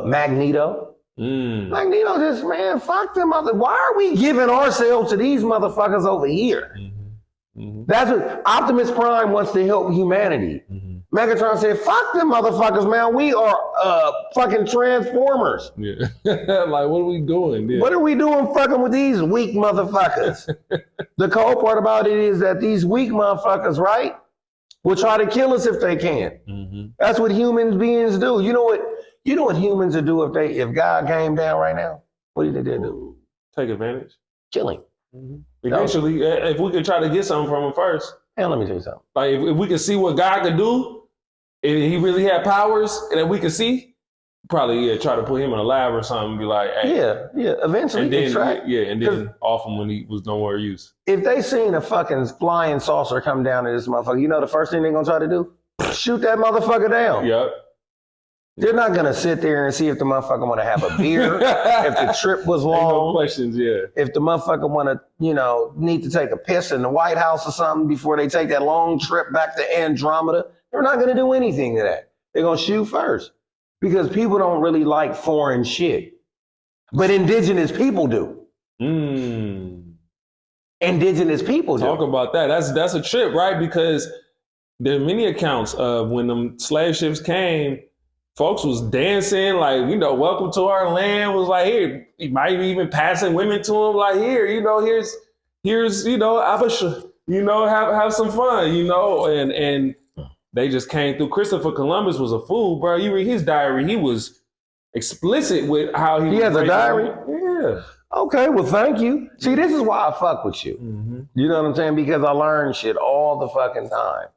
Magneto. Mm. Magneto just, man, fuck them. Why are we giving ourselves to these motherfuckers over here? Mm-hmm. Mm-hmm. That's what Optimus Prime wants to help humanity. Mm-hmm. Megatron said, fuck them motherfuckers, man. We are fucking Transformers. Yeah. Like, what are we doing? Yeah. What are we doing fucking with these weak motherfuckers? The cold part about it is that these weak motherfuckers, right, will try to kill us if they can. Mm-hmm. That's what human beings do. You know what humans would do if God came down right now? What do you think they'd do? Take advantage. Kill him. Mm-hmm. Eventually, if we could try to get something from him first. And let me tell you something. Like if we could see what God could do, if he really had powers, and then we could see, probably try to put him in a lab or something and be like, hey. Yeah, eventually. And then off him when he was no more use. If they seen a fucking flying saucer come down to this motherfucker, you know the first thing they're gonna try to do? Shoot that motherfucker down. Yep. They're not gonna sit there and see if the motherfucker wanna have a beer, if the trip was long. No questions, yeah. If the motherfucker wanna, need to take a piss in the White House or something before they take that long trip back to Andromeda. They're not gonna do anything to that. They're gonna shoot first. Because people don't really like foreign shit. But indigenous people do. Mm. Indigenous people do. Talk about that. That's a trip, right? Because there are many accounts of when them slave ships came, folks was dancing, like, welcome to our land, was like, here, he might be even passing women to him, like, here, here's, Abasha, have some fun, and they just came through. Christopher Columbus was a fool, bro. You read his diary, he was explicit with how he has a diary? Yeah. Okay, well, thank you. See, this is why I fuck with you. Mm-hmm. You know what I'm saying? Because I learn shit all the fucking time.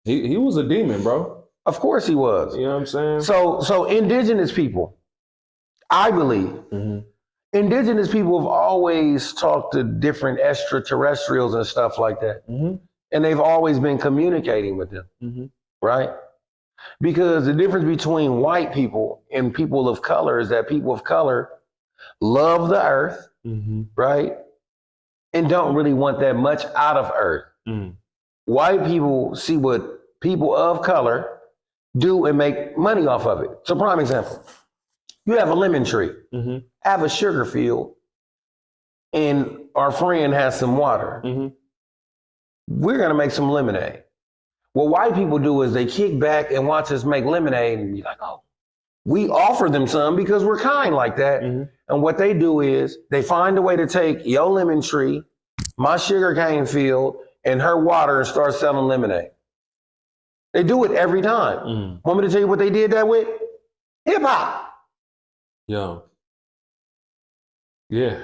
He was a demon, bro. Of course he was. You know what I'm saying? So indigenous people, I believe, mm-hmm. indigenous people have always talked to different extraterrestrials and stuff like that. Mm-hmm. And they've always been communicating with them, mm-hmm. right? Because the difference between white people and people of color is that people of color love the earth, mm-hmm. right? And don't really want that much out of earth. Mm. White people see what people of color do and make money off of it. So prime example, you have a lemon tree, mm-hmm. have a sugar field, and our friend has some water. Mm-hmm. We're gonna make some lemonade. What white people do is they kick back and watch us make lemonade and be like, oh, we offer them some because we're kind like that. Mm-hmm. And what they do is they find a way to take your lemon tree, my sugarcane field and her water and start selling lemonade. They do it every time. Want me to tell you what they did that with? Hip hop. Yo. Yeah.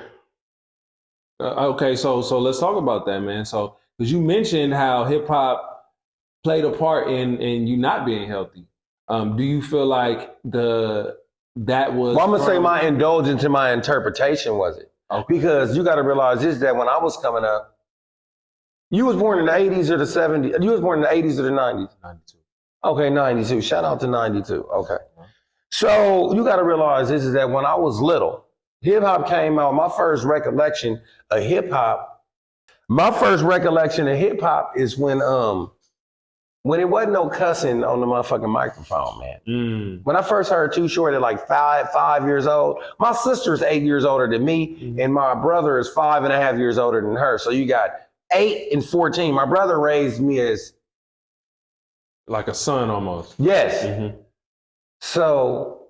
Okay, so let's talk about that, man. So, because you mentioned how hip hop played a part in you not being healthy. Do you feel like that was? Well, I'm gonna say my indulgence in my interpretation was it. Okay. Because you got to realize this, that when I was coming up, you was born in the 80s or the 70s. You was born in the 80s or the 90s. 92. Okay, 92. Shout out to 92. Okay. So you got to realize this is that when I was little, hip hop came out. My first recollection of hip hop is when it wasn't no cussing on the motherfucking microphone, man. When I first heard Too Short at like 5 years old, my sister's 8 years older than me, and my brother is 5.5 years older than her. So you got 8 and 14. My brother raised me as like a son almost. Yes. So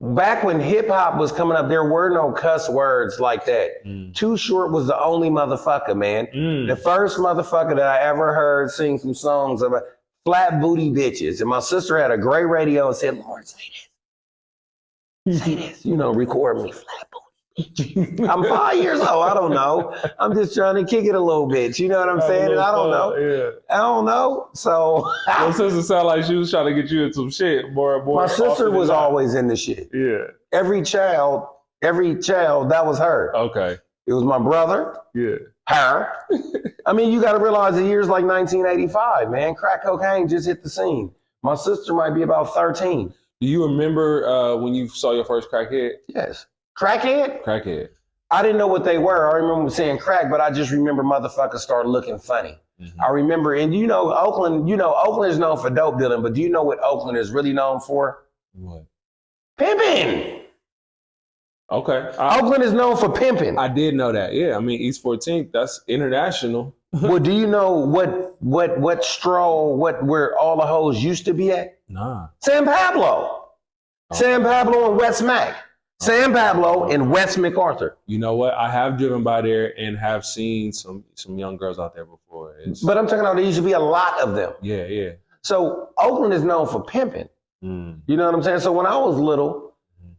back when hip hop was coming up, there were no cuss words like that. Too Short was the only motherfucker, man. The first motherfucker that I ever heard sing some songs about flat booty bitches. And my sister had a gray radio and said, Lord, say this. Say this. You know, record me, flat booty. I'm 5 years old. I don't know. I'm just trying to kick it a little bit. You know what I'm saying? And I don't know. Yeah. I don't know. So your sister sounded like she was trying to get you in some shit. More. My sister was always in the shit. Yeah. Every child, that was her. Okay. It was my brother. Yeah. Her. I mean, you got to realize the year's like 1985, man. Crack cocaine just hit the scene. My sister might be about 13. Do you remember when you saw your first crackhead? Yes. Crackhead? Crackhead. I didn't know what they were. I remember saying crack, but I just remember motherfuckers started looking funny. I remember, and Oakland is known for dope dealing, but do you know what Oakland is really known for? What? Pimping. Okay. Oakland is known for pimping. I did know that. Yeah. I mean, East 14th, that's international. Well, do you know what stroll, where all the hoes used to be at? Nah. San Pablo. San Pablo and West Mac. San Pablo and West MacArthur. You know what? I have driven by there and have seen some young girls out there before. But I'm talking about there used to be a lot of them. Yeah, yeah. So Oakland is known for pimping. You know what I'm saying? So when I was little,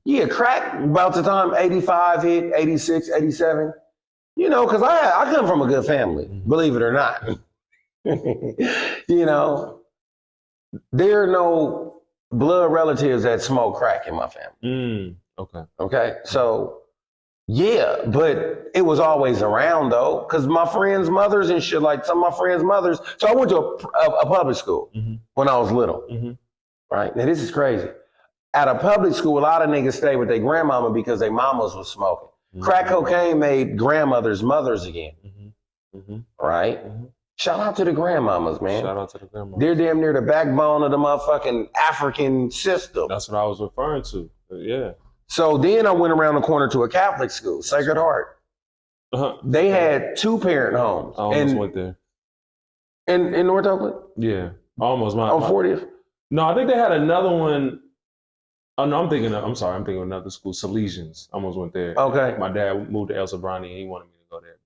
yeah, crack about the time 85 hit, 86, 87. You know, because I come from a good family, believe it or not. You know, there are no blood relatives that smoke crack in my family. Okay. So, yeah, but it was always around though, because my friends' mothers and shit, like some of my friends' mothers. So I went to a public school when I was little. Right? Now, this is crazy. At a public school, a lot of niggas stay with their grandmama because their mamas was smoking. Crack cocaine made grandmothers mothers again. Right? Shout out to the grandmamas, man. Shout out to the grandmamas. They're damn near the backbone of the motherfucking African system. That's what I was referring to. Yeah. So then I went around the corner to a Catholic school, Sacred Heart. They had 2-parent homes. I almost went there. In North Oakland? Yeah. Almost. On 40th? No, I think they had another one. Oh, no, I'm thinking of another school, Salesians. I almost went there. Okay. My dad moved to El-Deez and he wanted me to go there.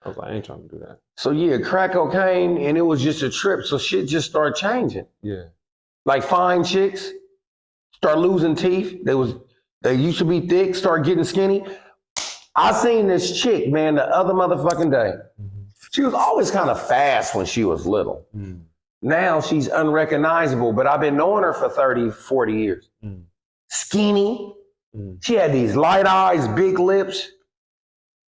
But I was like, I ain't trying to do that. So yeah, crack cocaine, and it was just a trip. So shit just started changing. Yeah. Like fine chicks start losing teeth. They used to be thick, start getting skinny. I seen this chick, man, the other motherfucking day. She was always kind of fast when she was little. Now she's unrecognizable, but I've been knowing her for 30, 40 years. Skinny. She had these light eyes, big lips.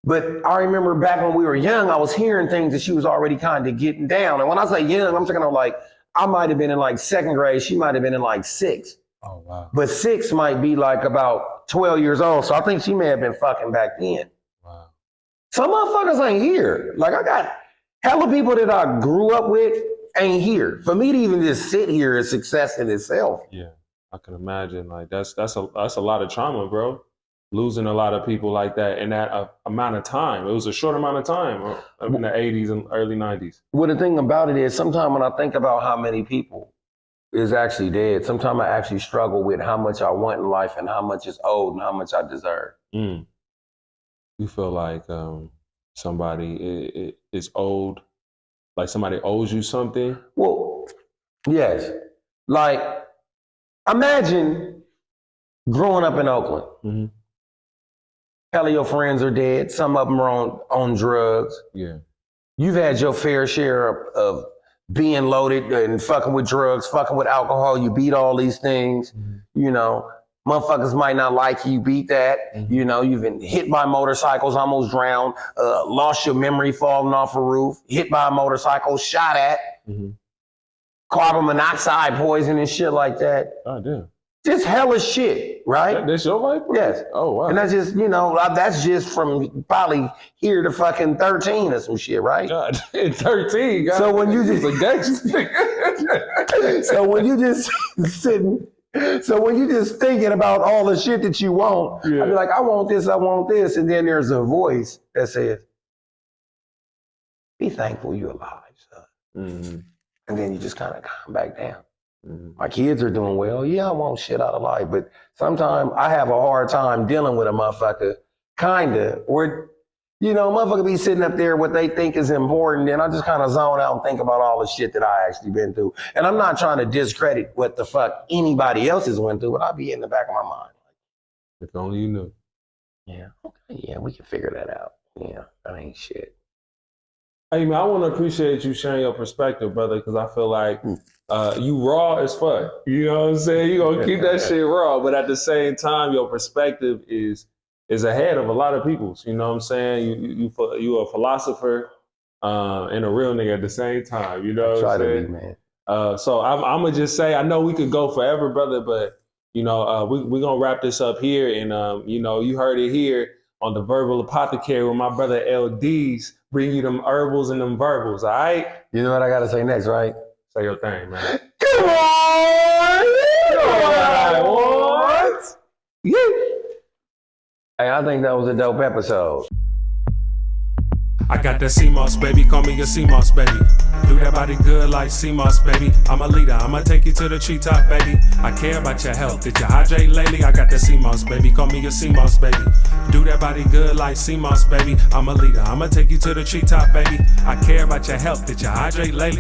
But I remember back when we were young, I was hearing things that she was already kind of getting down. And when I say young, I'm talking about like, I might have been in like 2nd grade. She might have been in like 6th. Oh, wow. But 6 might be like about 12 years old. So I think she may have been fucking back then. Wow. Some motherfuckers ain't here. Like I got hella people that I grew up with ain't here. For me to even just sit here is success in itself. Yeah, I can imagine. Like that's a lot of trauma, bro. Losing a lot of people like that in that amount of time. It was a short amount of time in the 80s and early 90s. Well, the thing about it is sometimes when I think about how many people is actually dead, sometimes I actually struggle with how much I want in life and how much is owed and how much I deserve. You feel like somebody is owed, like somebody owes you something? Well, yes. Like, imagine growing up in Oakland. Mm-hmm. Hell of your friends are dead. Some of them are on drugs. Yeah. You've had your fair share of being loaded and fucking with drugs, fucking with alcohol. You beat all these things. Mm-hmm. You know, motherfuckers might not like you. Beat that. Mm-hmm. You know, you've been hit by motorcycles, almost drowned, lost your memory falling off a roof, hit by a motorcycle, shot at, carbon monoxide poison and shit like that. Oh, damn. Just hella shit, right? That's your life? Yes. Oh, wow. And that's just, you know, that's just from probably here to fucking 13 or some shit, right? God, 13. God, so when you just a gangster. So when you just sitting, so when you just thinking about all the shit that you want, I'd be like, I want this, and then there's a voice that says, be thankful you're alive, son. Mm-hmm. And then you just kind of calm back down. Mm-hmm. My kids are doing well. Yeah, I want shit out of life, but sometimes I have a hard time dealing with a motherfucker, kinda, where, you know, motherfucker be sitting up there what they think is important, and I just kind of zone out and think about all the shit that I actually been through. And I'm not trying to discredit what the fuck anybody else has went through, but I'll be in the back of my mind. If only you knew. Yeah, okay, yeah, we can figure that out. Yeah, that ain't shit. Hey, man, I want to appreciate you sharing your perspective, brother, because I feel like you raw as fuck. You know what I'm saying? You're going to keep that shit raw, but at the same time, your perspective is ahead of a lot of people's. You know what I'm saying? You a philosopher and a real nigga at the same time. You know what I'm saying? Try to be, man. So I'm going to just say, I know we could go forever, brother, but, you know, we're going to wrap this up here. And, you know, you heard it here on the Verbal Apothecary with my brother L-Deez. Bring you them herbals and them verbals, all right? You know what I got to say next, right? Say your thing, man. Come on! What? Yeah. Hey, I think that was a dope episode. I got that CMOS, baby, call me a CMOS, baby. Do that body good like CMOS, baby. I'm a leader, I'ma take you to the treetop, baby. I care about your health, did you hydrate lately? I got that CMOS, baby, call me a CMOS, baby. Do that body good like CMOS, baby. I'm a leader, I'ma take you to the treetop, baby. I care about your health, did you hydrate lately?